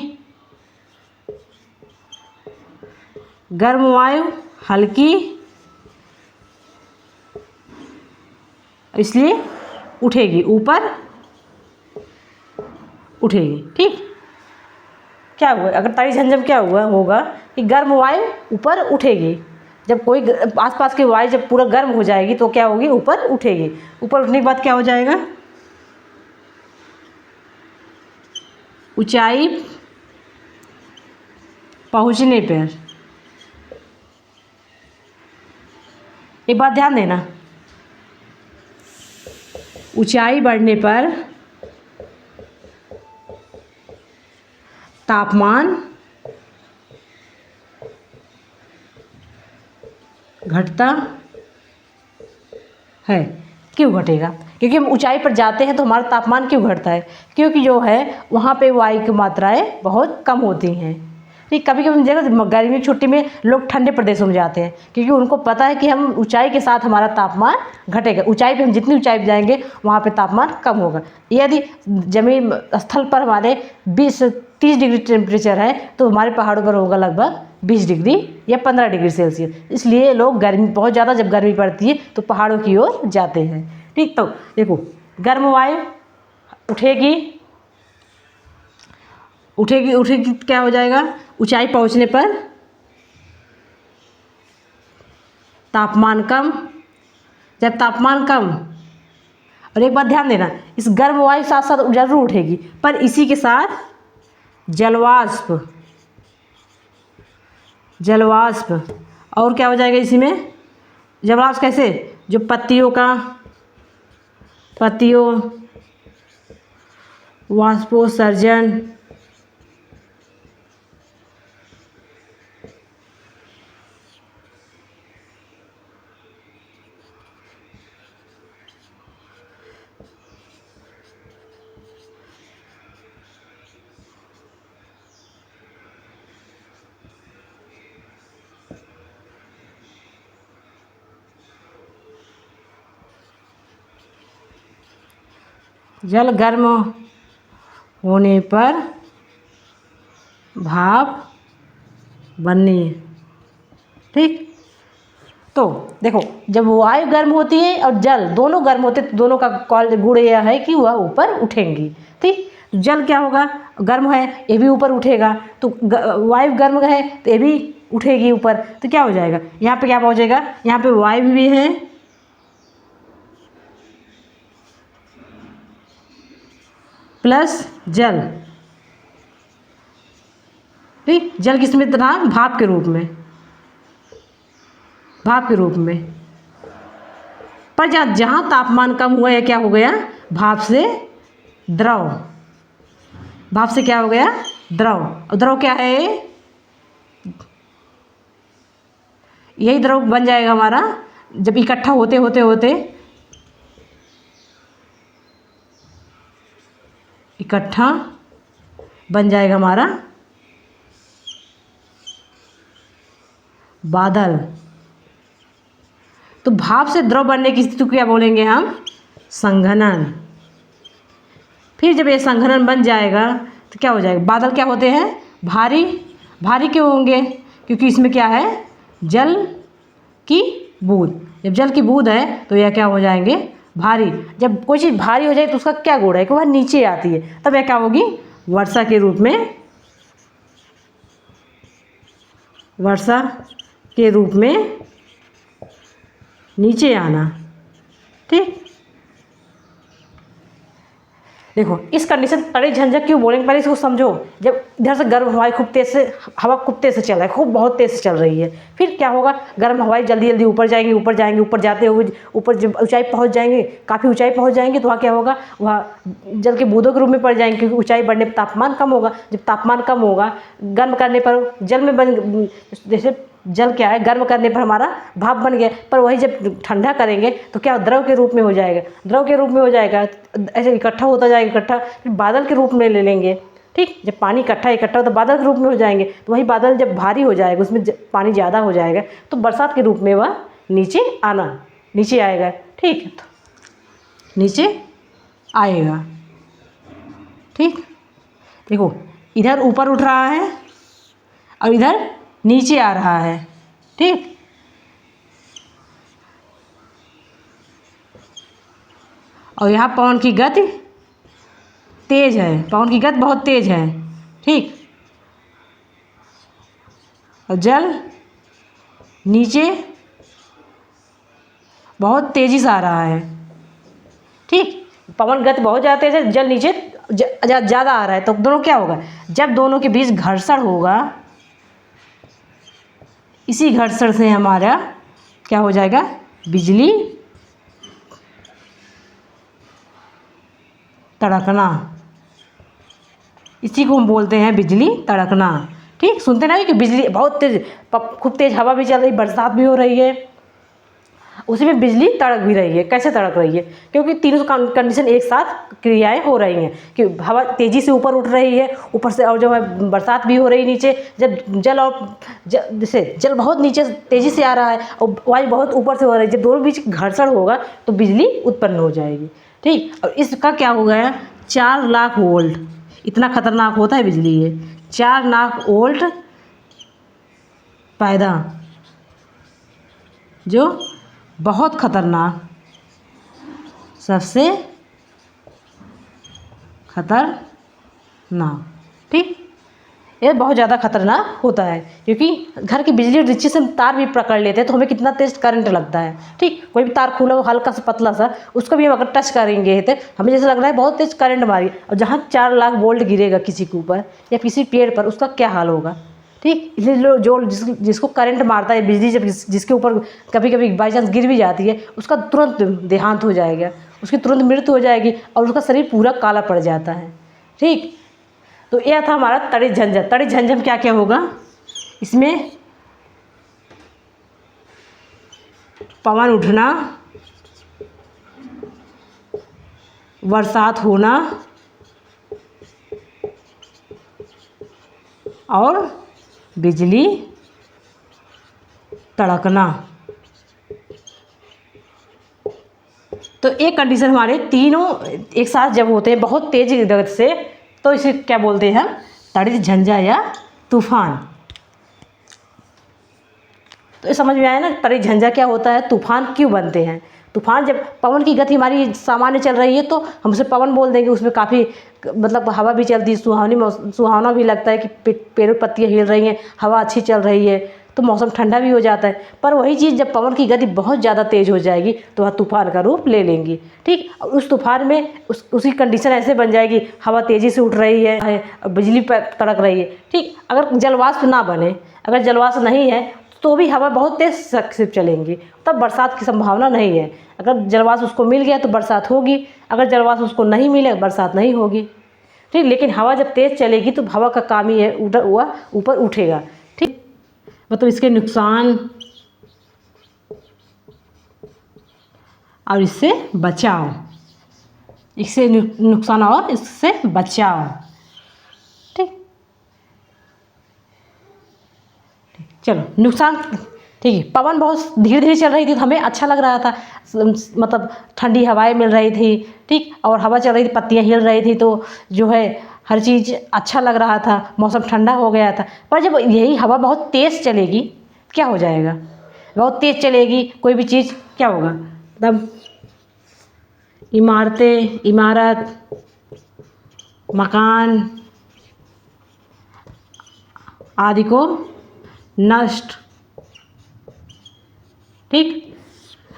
गर्म वायु, हल्की, इसलिए उठेगी, ऊपर उठेगी, ठीक। क्या हुआ? अगर तड़ित झंझा में क्या होगा कि गर्म वायु ऊपर उठेगी। जब कोई आसपास की वायु जब पूरा गर्म हो जाएगी तो क्या होगी? ऊपर उठेगी। ऊपर उठने के बाद क्या हो जाएगा? ऊंचाई पहुंचने पर, एक बात ध्यान देना, ऊंचाई बढ़ने पर तापमान घटता है। क्यों घटेगा? क्योंकि हम ऊंचाई पर जाते हैं तो हमारा तापमान क्यों घटता है? क्योंकि जो है वहाँ पे वायु की मात्राएँ बहुत कम होती हैं। ठीक, कभी कभी देखो गर्मी की छुट्टी में लोग ठंडे प्रदेशों में जाते हैं, क्योंकि उनको पता है कि हम ऊंचाई के साथ हमारा तापमान घटेगा। ऊंचाई पे हम जितनी ऊंचाई पे जाएंगे वहाँ पे तापमान कम होगा। यदि जमीन स्थल पर हमारे 20-30 डिग्री टेम्परेचर है तो हमारे पहाड़ों पर होगा लगभग 20 डिग्री या 15 डिग्री सेल्सियस। इसलिए लोग गर्मी बहुत ज़्यादा जब गर्मी पड़ती है तो पहाड़ों की ओर जाते हैं। ठीक, तो देखो गर्म वायु उठेगी उठेगी उठेगी क्या हो जाएगा? ऊंचाई पहुंचने पर तापमान कम। जब तापमान कम, और एक बात ध्यान देना, इस गर्म वायु साथ साथ जरूर उठेगी, पर इसी के साथ जलवाष्प और क्या हो जाएगा इसी में? जलवाष्प कैसे? जो पत्तियों वाष्पोत्सर्जन जल गर्म होने पर भाप बननी है। ठीक, तो देखो जब वायु गर्म होती है और जल दोनों गर्म होते तो दोनों का गुण यह है कि वह ऊपर उठेंगी। ठीक, जल क्या होगा? गर्म है, ये भी ऊपर उठेगा। तो वायु गर्म है तो ये भी उठेगी ऊपर। तो क्या हो जाएगा यहाँ पे? क्या पहुँचेगा? यहाँ पे वायु भी है प्लस जल। ठीक, जल किस में था? भाप के रूप में। पर जहाँ तापमान कम हुआ, या क्या हो गया? भाप से द्रव। भाप से क्या हो गया? द्रव। और द्रव क्या है? यही द्रव बन जाएगा हमारा जब इकट्ठा होते होते होते इकट्ठा बन जाएगा हमारा बादल। तो भाप से द्रव बनने की स्थिति को क्या बोलेंगे हम? संघनन। फिर जब ये संघनन बन जाएगा तो क्या हो जाएगा? बादल क्या होते हैं? भारी। भारी क्यों होंगे? क्योंकि इसमें क्या है? जल की बूंद। जब जल की बूंद है तो यह क्या हो जाएंगे? भारी। जब कोई चीज़ भारी हो जाए तो उसका क्या गुण है कि वह नीचे आती है, तब यह क्या होगी? वर्षा के रूप में नीचे आना। ठीक, देखो इस कंडीशन तड़ी झंझट क्यों बोलेंगे, पहले इसको समझो। जब इधर से गर्म हवाएं हवा खूब तेज से चल रहा है, खूब बहुत तेज से चल रही है, फिर क्या होगा? गर्म हवाएं जल्दी जल्दी ऊपर जाएंगी, ऊपर जाते हुए ऊपर जब ऊंचाई पहुंच जाएंगे, काफ़ी ऊंचाई पहुंच जाएंगे तो वहाँ क्या होगा? वहाँ जल के बूंदों के रूप में पड़ जाएंगे, क्योंकि ऊंचाई बढ़ने पर तापमान कम होगा। जब तापमान कम होगा, गर्म करने पर जल में जैसे जल क्या है? गर्म करने पर हमारा भाप बन गया, पर वही जब ठंडा करेंगे तो क्या द्रव के रूप में हो जाएगा? ऐसे इकट्ठा होता जाएगा, इकट्ठा फिर बादल के रूप में ले लेंगे। ठीक, जब पानी इकट्ठा हो तो बादल के रूप में हो जाएंगे। तो वही बादल जब भारी हो जाएगा, उसमें पानी ज़्यादा हो जाएगा, तो बरसात के रूप में वह नीचे आएगा। ठीक, तो नीचे आएगा। ठीक, देखो इधर ऊपर उठ रहा है और इधर नीचे आ रहा है। ठीक, और यहाँ पवन की गति तेज है, पवन की गति बहुत तेज है। ठीक, और जल नीचे बहुत तेजी से आ रहा है। ठीक, पवन गति बहुत ज़्यादा तेज है, जल नीचे ज़्यादा आ रहा है। तो दोनों क्या होगा? जब दोनों के बीच घर्षण होगा, इसी घर्षण से हमारा क्या हो जाएगा? बिजली तड़कना। इसी को हम बोलते हैं बिजली तड़कना। ठीक, सुनते ना कि बिजली बहुत तेज, खूब तेज हवा भी चल रही, बरसात भी हो रही है, उसी में बिजली तड़क भी रही है। कैसे तड़क रही है? क्योंकि तीनों कंडीशन एक साथ क्रियाएं हो रही हैं कि हवा तेज़ी से ऊपर उठ रही है, ऊपर से और जो है बरसात भी हो रही है नीचे। जब जल और जैसे जल बहुत नीचे तेज़ी से आ रहा है और वायु बहुत ऊपर से हो रही है, जब दोनों बीच घर्षण होगा तो बिजली उत्पन्न हो जाएगी। ठीक, और इसका क्या हो गया? 4 लाख वोल्ट, इतना खतरनाक होता है बिजली ये। 4 लाख वोल्ट पैदा, जो बहुत खतरनाक, सबसे खतरनाक। ठीक, ये बहुत ज़्यादा खतरनाक होता है क्योंकि घर की बिजली नीचे से तार भी पकड़ लेते हैं तो हमें कितना तेज करंट लगता है। ठीक, कोई भी तार खुला हो हल्का सा पतला सा, उसको भी हम अगर टच करेंगे तो हमें जैसे लग रहा है बहुत तेज करंट मारी। और जहाँ 4 लाख वोल्ट गिरेगा किसी के ऊपर या किसी पेड़ पर, उसका क्या हाल होगा? ठीक, इसलिए जो जिसको करंट मारता है बिजली, जब जिसके ऊपर कभी कभी बाई चांस गिर भी जाती है, उसका तुरंत देहांत हो जाएगा, उसकी तुरंत मृत्यु हो जाएगी और उसका शरीर पूरा काला पड़ जाता है। ठीक, तो यह था हमारा तड़ित झंझट। तड़ित झंझट क्या क्या होगा? इसमें पवन उठना, बरसात होना और बिजली तड़कना। तो एक कंडीशन हमारे तीनों एक साथ जब होते हैं बहुत तेज गति से, तो इसे क्या बोलते हैं हम? तड़ित झंझा या तूफान। तो ये समझ में आया ना तड़ित झंझा क्या होता है, तूफान क्यों बनते हैं। तूफान जब पवन की गति हमारी सामान्य चल रही है तो हम उसे पवन बोल देंगे, उसमें काफ़ी मतलब हवा भी चलती है, सुहावना भी लगता है कि पेड़ पत्तियाँ हिल रही हैं, हवा अच्छी चल रही है, तो मौसम ठंडा भी हो जाता है। पर वही चीज़ जब पवन की गति बहुत ज़्यादा तेज़ हो जाएगी तो वह तूफान का रूप ले लेंगी। ठीक, उस तूफान में उसकी कंडीशन ऐसे बन जाएगी, हवा तेज़ी से उठ रही है और बिजली पर तड़क रही है। ठीक, अगर जलवाष्प ना बने, अगर जलवाष्प नहीं है तो भी हवा बहुत तेज से चलेंगी, तब बरसात की संभावना नहीं है। अगर जलवाष्प उसको मिल गया तो बरसात होगी, अगर जलवाष्प उसको नहीं मिले बरसात नहीं होगी। ठीक, लेकिन हवा जब तेज़ चलेगी तो हवा का काम ही है ऊपर उठेगा। ठीक, मतलब इसके नुकसान और इससे बचाव, इससे नुकसान और इससे बचाव। ठीक, चलो नुकसान। ठीक है, पवन बहुत धीरे धीरे चल रही थी तो हमें अच्छा लग रहा था, मतलब ठंडी हवाएं मिल रही थी। ठीक, और हवा चल रही थी, पत्तियां हिल रही थी, तो जो है हर चीज़ अच्छा लग रहा था, मौसम ठंडा हो गया था। पर जब यही हवा बहुत तेज़ चलेगी क्या हो जाएगा? बहुत तेज़ चलेगी कोई भी चीज़ क्या होगा? तब इमारत, मकान आदि को नष्ट। ठीक,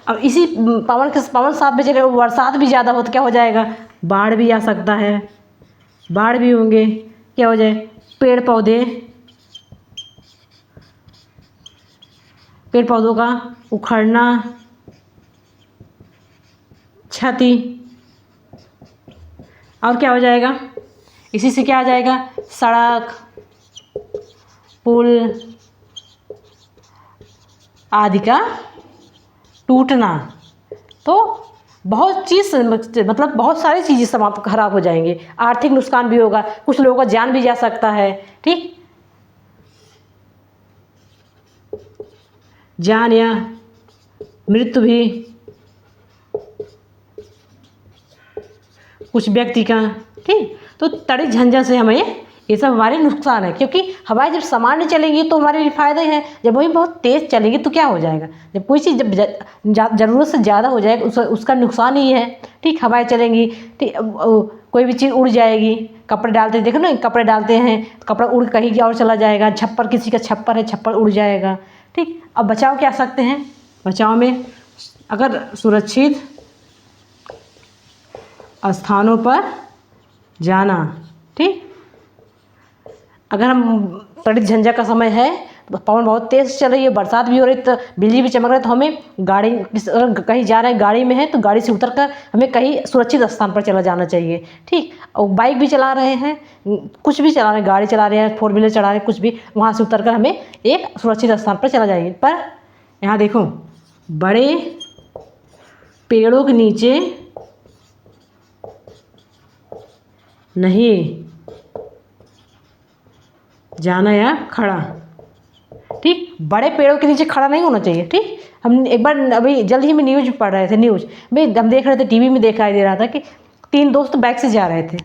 अब इसी पवन साथ में चले, बरसात भी ज़्यादा हो तो क्या हो जाएगा? बाढ़ भी आ सकता है, बाढ़ भी होंगे, क्या हो जाए? पेड़ पौधों का उखड़ना, क्षति। और क्या हो जाएगा? इसी से क्या आ जाएगा? सड़क, पुल आदि का टूटना। तो बहुत चीज़ मतलब बहुत सारी चीज़ें समाप्त खराब हो जाएंगी, आर्थिक नुकसान भी होगा, कुछ लोगों का जान भी जा सकता है। ठीक, जान या मृत्यु भी कुछ व्यक्ति का। ठीक, तो तड़ित झंझा से हमें ये सब हमारे नुकसान है, क्योंकि हवाएं जब सामान्य चलेंगी तो हमारे लिए फ़ायदे हैं, जब वही बहुत तेज़ चलेंगी तो क्या हो जाएगा? जब कोई चीज़ जब ज़रूरत से ज़्यादा हो जाएगा उसका नुकसान ही है। ठीक, हवाएं चलेंगी, ठीक, कोई भी चीज़ उड़ जाएगी, कपड़े डालते देखो ना, कपड़े डालते हैं तो कपड़ा उड़ कहीं और चला जाएगा, छप्पर किसी का छप्पर है, छप्पर उड़ जाएगा। ठीक, अब बचाव क्या सकते हैं? बचाव में अगर सुरक्षित स्थानों पर जाना। ठीक, अगर हम तड़ित झंझा का समय है, पवन बहुत तेज़ चल रही है, बरसात भी हो रही है, तो बिजली भी चमक रही है, तो हमें अगर कहीं जा रहे हैं गाड़ी में है तो गाड़ी से उतरकर हमें कहीं सुरक्षित स्थान पर चला जाना चाहिए। ठीक, और बाइक भी चला रहे हैं, कुछ भी चला रहे हैं, गाड़ी चला रहे हैं, 4 व्हीलर चला रहे हैं, कुछ भी, वहाँ से उतरकर हमें एक सुरक्षित स्थान पर चला जाएंगे। पर यहाँ देखो, बड़े पेड़ों के नीचे नहीं जाना या खड़ा। ठीक, बड़े पेड़ों के नीचे खड़ा नहीं होना चाहिए। ठीक, हम एक बार अभी जल्द ही में न्यूज़ पढ़ रहे थे, न्यूज़ में हम देख रहे थे, टीवी में दिखाई दे रहा था कि 3 दोस्त बाइक से जा रहे थे।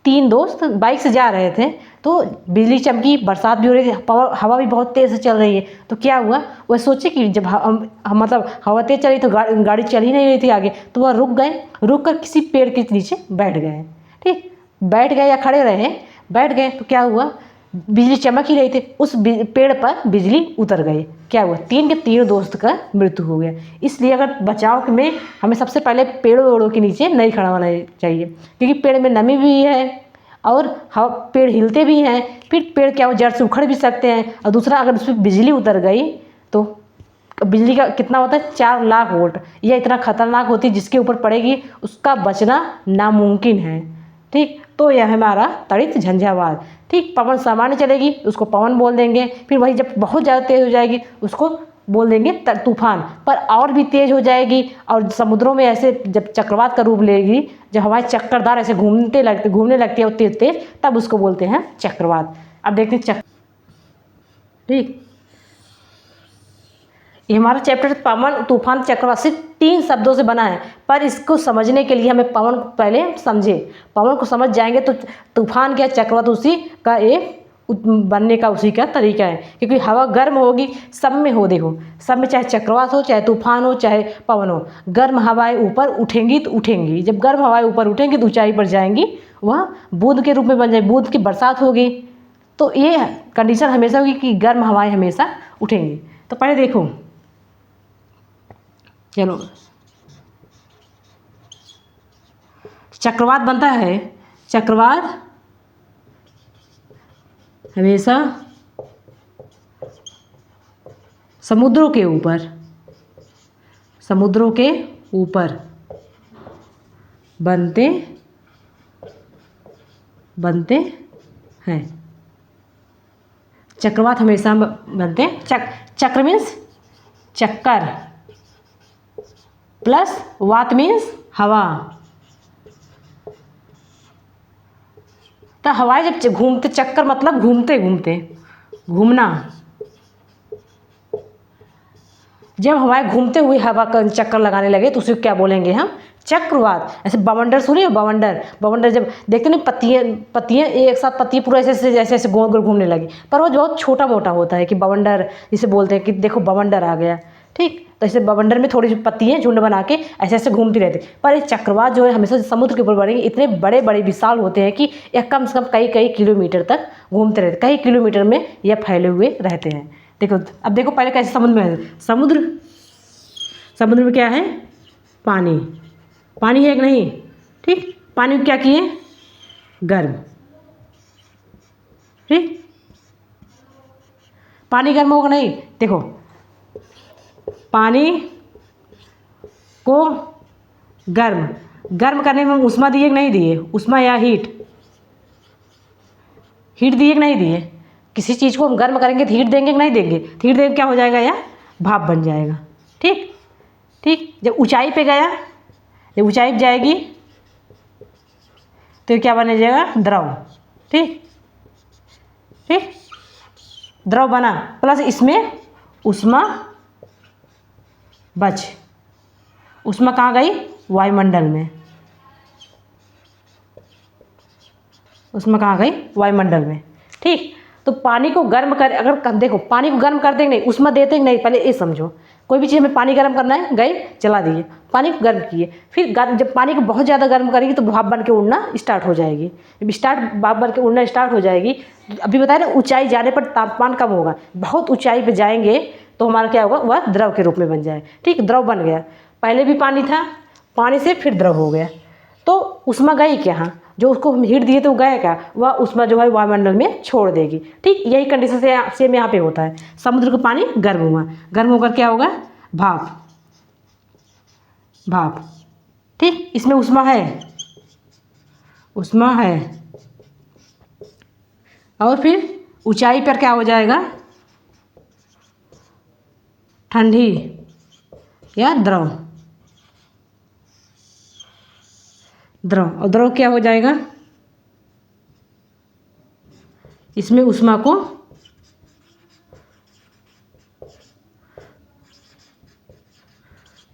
3 दोस्त बाइक से जा रहे थे, तो बिजली चमकी, बरसात भी हो रही थी, हवा भी बहुत तेज़ से चल रही है। तो क्या हुआ, वह सोचे कि जब हम मतलब हवा तेज़ चली तो गाड़ी चल ही नहीं रही थी आगे, तो वह रुक गए, रुक कर किसी पेड़ के नीचे बैठ गए। ठीक, बैठ गए या खड़े रहे, बैठ गए, तो क्या हुआ, बिजली चमक ही रही थी, उस पेड़ पर बिजली उतर गई। क्या हुआ, 3 के 3 दोस्त का मृत्यु हो गया। इसलिए अगर बचाव में हमें सबसे पहले पेड़ों वेड़ों के नीचे नहीं खड़ा होना चाहिए, क्योंकि पेड़ में नमी भी है और पेड़ हिलते भी हैं, फिर पेड़ क्या हो, जड़ से उखड़ भी सकते हैं। और दूसरा, अगर उस पर बिजली उतर गई तो बिजली का कितना होता है, 4 लाख वोल्ट, यह इतना खतरनाक होती है, जिसके ऊपर पड़ेगी उसका बचना नामुमकिन है। ठीक, तो यह हमारा तड़ित झंझावात। ठीक, पवन सामान्य चलेगी उसको पवन बोल देंगे, फिर वही जब बहुत ज़्यादा तेज़ हो जाएगी उसको बोल देंगे तूफान, पर और भी तेज़ हो जाएगी और समुद्रों में ऐसे जब चक्रवात का रूप लेगी, जब हवाएं चक्करदार ऐसे घूमने लगती है तेज तेज, तब उसको बोलते हैं चक्रवात। अब देखते हैं ठीक, ये हमारा चैप्टर पवन, तूफान, चक्रवात सिर्फ 3 शब्दों से बना है, पर इसको समझने के लिए हमें पवन को पहले समझे। पवन को समझ जाएंगे तो तूफान क्या, चक्रवात उसी का एक बनने का उसी का तरीका है, क्योंकि हवा गर्म होगी, सब में हो, देखो सब में, चाहे चक्रवात हो, चाहे तूफान हो, चाहे पवन हो, गर्म हवाएं ऊपर उठेंगी तो उठेंगी, जब गर्म हवाएं ऊपर उठेंगी तो ऊंचाई पर जाएंगी, वह बूंद के रूप में बन जाएगी, बूंद की बरसात होगी। तो ये कंडीशन हमेशा होगी कि गर्म हवाएं हमेशा उठेंगी। तो पहले देखो, चलो, चक्रवात बनता है, चक्रवात हमेशा समुद्रों के ऊपर, समुद्रों के ऊपर बनते बनते हैं। चक्रवात हमेशा बनते हैं। चक्र मीन्स चक्कर, प्लस वात मीन्स हवा। तो हवाएं जब घूमते, चक्कर मतलब घूमते घूमते, घूमना, जब हवाएं घूमते हुए हवा का चक्कर लगाने लगे तो उसे क्या बोलेंगे हम, चक्रवात। ऐसे बवंडर सुनिए, बवंडर, बवंडर जब देखते नहीं, पत्तियाँ एक साथ, पत्ती पूरा ऐसे ऐसे ऐसे गोल गोल घूमने लगी, पर वो बहुत छोटा मोटा होता है कि बवंडर, जिसे बोलते हैं कि देखो बवंडर आ गया। ठीक, तो ऐसे बवंडर में थोड़ी सी पत्तियाँ झुंड बना के ऐसे ऐसे घूमती रहती, पर ये चक्रवात जो है हमेशा समुद्र के ऊपर बढ़ेंगे, इतने बड़े बड़े विशाल होते हैं कि यह कम से कम कई कई किलोमीटर तक घूमते रहते, कई किलोमीटर में यह फैले हुए रहते हैं। देखो, अब देखो पहले कैसे समुद्र में है, समुद्र में क्या है, पानी, पानी है कि नहीं। ठीक, पानी को क्या किए, गर्म। ठीक, पानी गर्म होगा नहीं, देखो पानी को गर्म, गर्म करने में उष्मा दिए कि नहीं दिए, उष्मा या हीट, हीट दिए कि नहीं दिए। किसी चीज़ को हम गर्म करेंगे तो हीट देंगे कि नहीं देंगे, हीट देंगे क्या हो जाएगा, या भाप बन जाएगा। ठीक, ठीक, जब ऊंचाई पे गया, जब ऊंचाई पे जाएगी तो क्या बन जाएगा, द्रव। ठीक, ठीक, द्रव बना, प्लस इसमें उष्मा बच, उष्मा कहाँ गई, वायुमंडल में, उष्मा कहाँ गई, वायुमंडल में। ठीक, तो पानी को गर्म कर, अगर देखो पानी को गर्म कर देंगे नहीं, उष्मा देते नहीं, पहले ये समझो, कोई भी चीज़ में पानी गर्म करना है, गए चला दिए, पानी को गर्म किए, फिर जब पानी को बहुत ज़्यादा गर्म करेगी तो भाप बन के उड़ना स्टार्ट हो जाएगी, जब भाप बन के उड़ना स्टार्ट हो जाएगी, अभी बताया ना ऊंचाई जाने पर तापमान कम होगा, बहुत ऊंचाई पे जाएंगे तो हमारा क्या होगा, वह द्रव के रूप में बन जाए। ठीक, द्रव बन गया, पहले भी पानी था, पानी से फिर द्रव हो गया, तो उष्मा गई क्या, जो उसको हम हीट दिए तो गया क्या, वह उष्मा जो है वायुमंडल में छोड़ देगी। ठीक, यही कंडीशन से सेम यहाँ पे होता है, समुद्र का पानी गर्म हुआ, गर्म होकर क्या होगा, भाप, भाप। ठीक, इसमें उष्मा है, उष्मा है, और फिर ऊंचाई पर क्या हो जाएगा, ठंडी या द्रव। द्रव, और द्रव क्या हो जाएगा, इसमें ऊष्मा को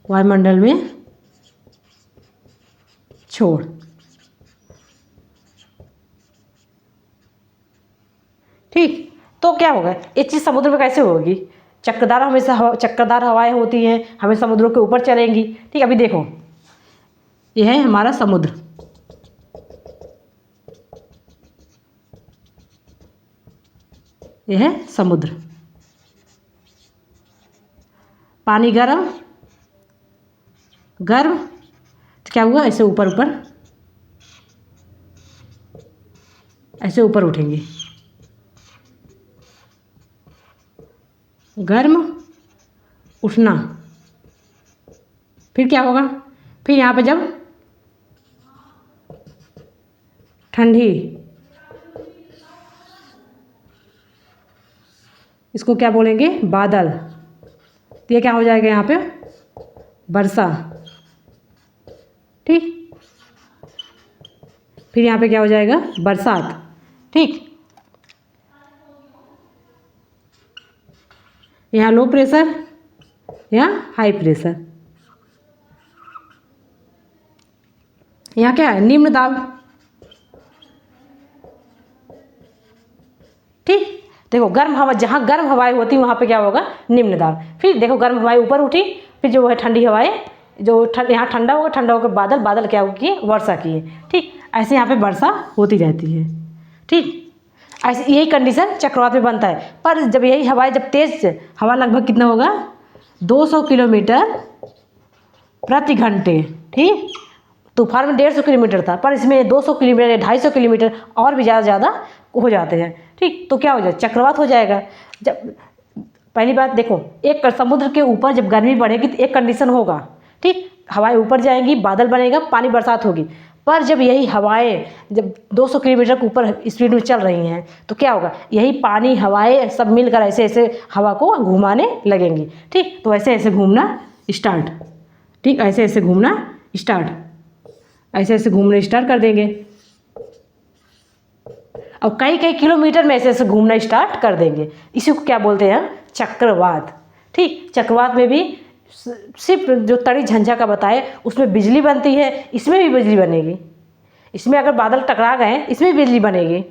वायुमंडल में छोड़, ठीक। तो क्या होगा, ये चीज़ समुद्र में कैसे होगी, चक्रधार हमेशा चक्रधार हवाएं होती हैं, हमें समुद्रों के ऊपर चलेंगी, ठीक। अभी देखो यह है हमारा समुद्र, यह है समुद्र, पानी गर्म गर्म, तो क्या हुआ, ऐसे ऊपर ऊपर, ऐसे ऊपर उठेंगे, गर्म उठना, फिर क्या होगा, फिर यहाँ पे जब ठंडी, इसको क्या बोलेंगे, बादल, तो ये क्या हो जाएगा यहाँ पे, वर्षा, ठीक। फिर यहाँ पे क्या हो जाएगा, बरसात, ठीक। यहाँ लो प्रेशर, यहाँ हाई प्रेशर, यहाँ क्या है, निम्न दाब, ठीक। देखो गर्म हवा, जहाँ गर्म हवाएं होती वहाँ पे क्या होगा, निम्न दाब। फिर देखो गर्म हवाएं ऊपर उठी, फिर जो है ठंडी हवाएं, जो यहाँ ठंडा होगा, ठंडा होकर बादल, बादल क्या होगी, वर्षा की है, ठीक। ऐसे यहाँ पे वर्षा होती रहती है, ठीक। ऐसे यही कंडीशन चक्रवात में बनता है। पर जब यही हवाएं, जब तेज हवा, लगभग कितना होगा, 200 किलोमीटर प्रति घंटे, ठीक। तूफान में 150 किलोमीटर था, पर इसमें 200 किलोमीटर, 250 किलोमीटर और भी ज़्यादा हो जाते हैं, ठीक। तो क्या हो जाए, चक्रवात हो जाएगा। जब पहली बात देखो, एक समुद्र के ऊपर जब गर्मी बढ़ेगी तो एक कंडीशन होगा, ठीक। हवाएं ऊपर जाएंगी, बादल बनेगा, पानी बरसात होगी। पर जब यही हवाएं जब 200 किलोमीटर के ऊपर स्पीड में चल रही हैं तो क्या होगा, यही पानी हवाएं सब मिलकर ऐसे ऐसे हवा को घुमाने लगेंगी, ठीक। तो ऐसे ऐसे घूमना स्टार्ट, ठीक, ऐसे ऐसे घूमना स्टार्ट, ऐसे ऐसे घूमना स्टार्ट कर देंगे, और कई कई किलोमीटर में ऐसे ऐसे घूमना स्टार्ट कर देंगे। इसी को क्या बोलते हैं, चक्रवात, ठीक। चक्रवात में भी सिर्फ जो तड़ी झंझा का बताए उसमें बिजली बनती है, इसमें भी बिजली बनेगी, इसमें अगर बादल टकरा गए इसमें भी बिजली बनेगी,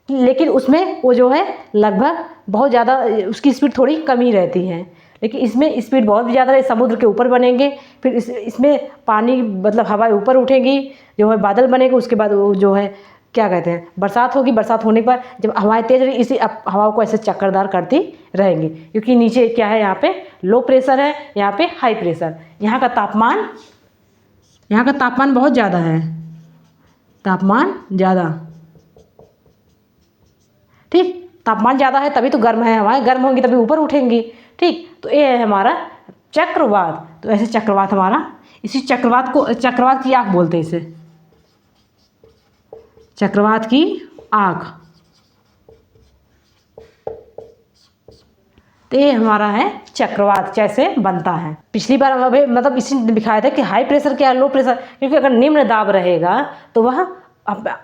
लेकिन उसमें वो जो है लगभग बहुत ज़्यादा, उसकी स्पीड थोड़ी कम ही रहती है, लेकिन इसमें स्पीड बहुत ज़्यादा है, समुद्र के ऊपर बनेंगे, फिर इसमें पानी मतलब हवाएं ऊपर उठेंगी, जो है बादल बनेंगे, उसके बाद वो जो है क्या कहते हैं, बरसात होगी। बरसात होने पर जब हवाएं तेज रही, इसी हवाओं को ऐसे चक्करदार करती रहेंगी, क्योंकि नीचे क्या है, यहाँ पे लो प्रेशर है, यहाँ पे हाई प्रेशर। यहाँ का तापमान बहुत ज़्यादा है, तापमान ज़्यादा, ठीक। तापमान ज़्यादा है तभी तो गर्म है, हवाएं गर्म होंगी तभी ऊपर उठेंगी, ठीक। तो ये है हमारा चक्रवात। तो ऐसे चक्रवात हमारा, इसी चक्रवात को चक्रवात की आँख बोलते हैं, इसे चक्रवात की आँख। तो ये हमारा है चक्रवात कैसे बनता है। पिछली बार अभी मतलब इसी ने दिखाया था कि हाई प्रेशर क्या है, लो प्रेशर, क्योंकि अगर निम्न दाब रहेगा तो वह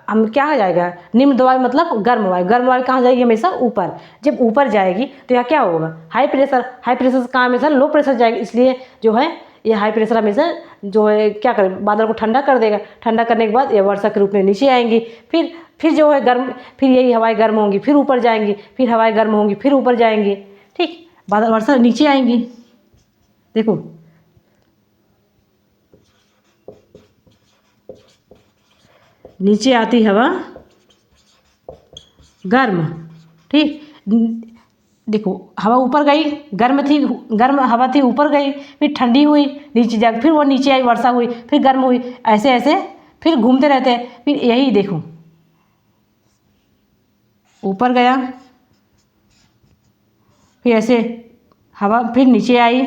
हम क्या हो जाएगा, निम्न दबाव मतलब गर्म वायु, गर्म वायु कहाँ जाएगी, हमेशा ऊपर। जब ऊपर जाएगी तो यहाँ क्या होगा, हाई प्रेशर, हाई प्रेशर से कहाँ हमेशा लो प्रेशर जाएगी, इसलिए जो है ये हाई प्रेशर हमेशा जो है क्या करे, बादल को ठंडा कर देगा, ठंडा करने के बाद ये वर्षा के रूप में नीचे आएंगी, फिर जो है गर्म, फिर यही हवाएं गर्म होंगी, फिर ऊपर जाएंगी, फिर हवाएं गर्म होंगी, फिर ऊपर जाएंगी, ठीक। बादल वर्षा नीचे आएंगी, देखो नीचे आती हवा गर्म, ठीक। देखो हवा ऊपर गई, गर्म थी, गर्म हवा थी, ऊपर गई, फिर ठंडी हुई, नीचे जा, फिर वो नीचे आई, वर्षा हुई, फिर गर्म हुई, ऐसे ऐसे फिर घूमते रहते हैं। फिर यही देखो ऊपर गया, फिर ऐसे हवा फिर नीचे आई,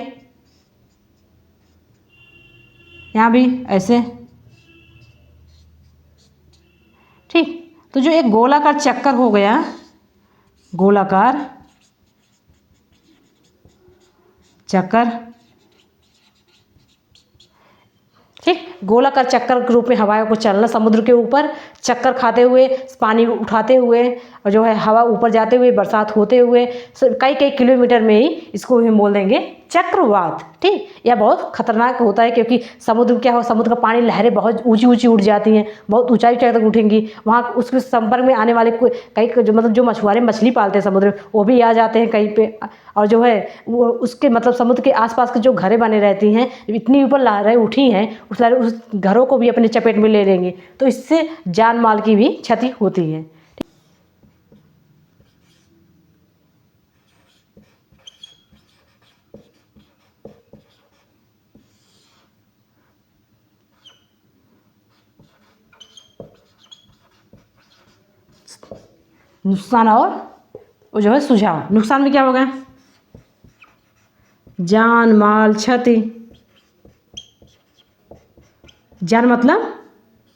यहाँ भी ऐसे, ठीक। तो जो एक गोलाकार चक्कर हो गया, गोलाकार चक्कर, ठीक। गोलाकार चक्कर के रूप में हवाओं को चलना, समुद्र के ऊपर चक्कर खाते हुए, पानी उठाते हुए और जो है हवा ऊपर जाते हुए, बरसात होते हुए कई कई किलोमीटर में ही इसको हम बोल देंगे चक्रवात। ठीक। यह बहुत खतरनाक होता है क्योंकि समुद्र क्या हो, समुद्र का पानी लहरें बहुत ऊंची ऊंची उठ जाती हैं, बहुत ऊंचाई तक उठेंगी। वहाँ उसके संपर्क में आने वाले कई जो मतलब जो मछुआरे मछली पालते हैं समुद्र में, वो भी आ जाते हैं कहीं पे। और जो है वो उसके मतलब समुद्र के आसपास के जो घरें बने रहती हैं, इतनी ऊपर लहरें उठी हैं, उस लहरें उस घरों को भी अपने चपेट में ले लेंगे, तो इससे जान माल की भी क्षति होती है। नुकसान और वो जो है सुझाव। नुकसान में क्या होगा? जान माल क्षति। जान मतलब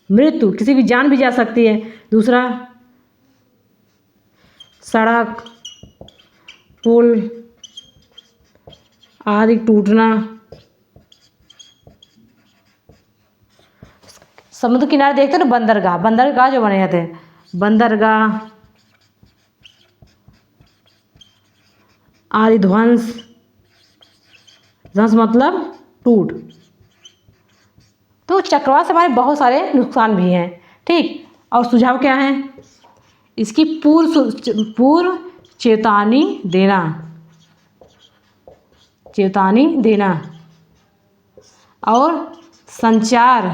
मृत्यु, किसी की जान भी जा सकती है। दूसरा, सड़क पुल आदि टूटना। समुद्र किनारे देखते हैं ना बंदरगाह, बंदरगाह जो बने रहते हैं, बंदरगाह आदि ध्वंस। ध्वंस मतलब टूट। तो चक्रवात से हमारे बहुत सारे नुकसान भी हैं। ठीक। और सुझाव क्या है? इसकी पूर्व चेतावनी देना, चेतावनी देना और संचार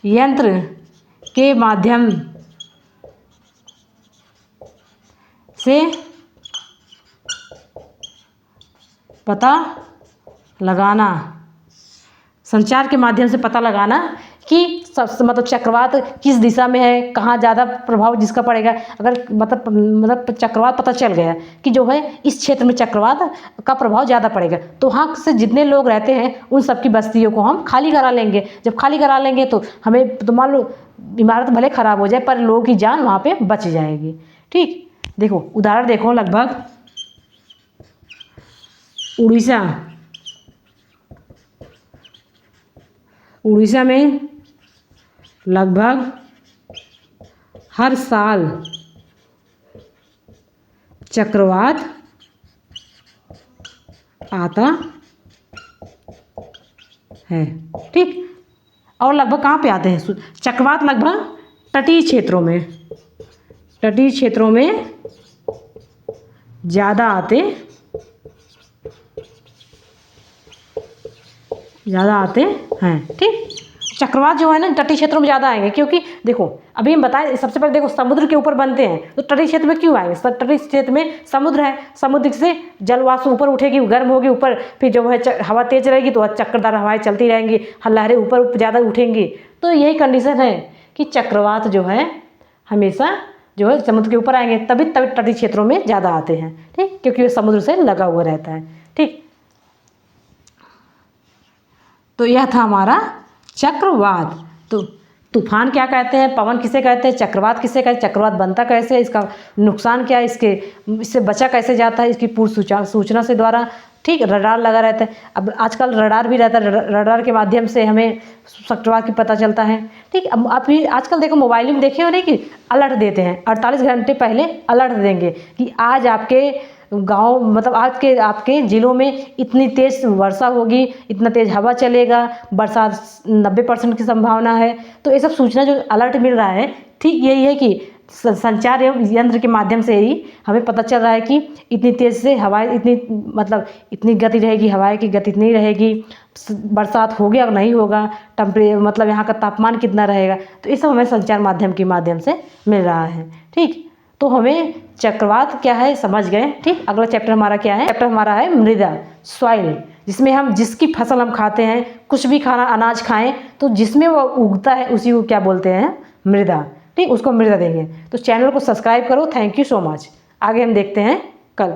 यंत्र के माध्यम से पता लगाना, संचार के माध्यम से पता लगाना कि मतलब चक्रवात किस दिशा में है, कहाँ ज़्यादा प्रभाव जिसका पड़ेगा। अगर मतलब चक्रवात पता चल गया कि जो है इस क्षेत्र में चक्रवात का प्रभाव ज़्यादा पड़ेगा, तो वहाँ से जितने लोग रहते हैं उन सबकी बस्तियों को हम खाली करा लेंगे। जब खाली करा लेंगे तो हमें तो मान लो इमारत भले ख़राब हो जाए पर लोगों की जान वहाँ पर बच जाएगी। ठीक। देखो उदाहरण देखो, लगभग उड़ीसा में लगभग हर साल चक्रवात आता है। ठीक। और लगभग कहाँ पे आते हैं चक्रवात? लगभग तटीय क्षेत्रों में ज़्यादा आते हैं। ठीक। चक्रवात जो है ना तटीय क्षेत्रों में ज़्यादा आएंगे क्योंकि देखो अभी हम बताएं, सबसे पहले देखो समुद्र के ऊपर बनते हैं तो तटीय क्षेत्र में क्यों आएंगे? तटीय क्षेत्र में समुद्र है, समुद्र से जलवाष्प ऊपर उठेगी, गर्म होगी ऊपर, फिर जो है हवा तेज रहेगी तो चक्करदार हवाएं चलती रहेंगी, लहरें ऊपर ज़्यादा उठेंगी। तो यही कंडीशन है कि चक्रवात जो है हमेशा जो है समुद्र के ऊपर आएंगे, तभी तटीय क्षेत्रों में ज़्यादा आते हैं। ठीक। क्योंकि वो समुद्र से लगा हुआ रहता है। ठीक। तो यह था हमारा चक्रवात। तो तूफान क्या कहते हैं, पवन किसे कहते हैं, चक्रवात किसे कहते हैं, चक्रवात बनता कैसे है, इसका नुकसान क्या है, इससे बचा कैसे जाता है, इसकी पूर्व सूचना से द्वारा। ठीक। रडार लगा रहता है, अब आजकल रडार भी रहता है, रडार के माध्यम से हमें चक्रवात की पता चलता है। ठीक। अब आप भी आजकल देखो मोबाइल में देखे हो नहीं कि अलर्ट देते हैं, 48 घंटे पहले अलर्ट देंगे कि आज आपके गांव मतलब आपके ज़िलों में इतनी तेज़ वर्षा होगी, इतना तेज़ हवा चलेगा, बरसात 90% की संभावना है। तो ये सब सूचना जो अलर्ट मिल रहा है, ठीक यही है कि संचार एवं यंत्र के माध्यम से ही हमें पता चल रहा है कि इतनी तेज़ से हवाएं, इतनी गति रहेगी, हवाएं की गति इतनी रहेगी, बरसात होगी और नहीं होगा, मतलब यहाँ का तापमान कितना रहेगा। तो ये सब हमें संचार माध्यम के माध्यम से मिल रहा है। ठीक। तो हमें चक्रवात क्या है समझ गए। ठीक। अगला चैप्टर हमारा क्या है? चैप्टर हमारा है मृदा, सॉइल, जिसमें हम जिसकी फसल हम खाते हैं, कुछ भी खाना अनाज खाएं तो जिसमें वो उगता है उसी को क्या बोलते हैं? मृदा। ठीक। उसको मृदा देंगे। तो चैनल को सब्सक्राइब करो। Thank you so much. आगे हम देखते हैं कल।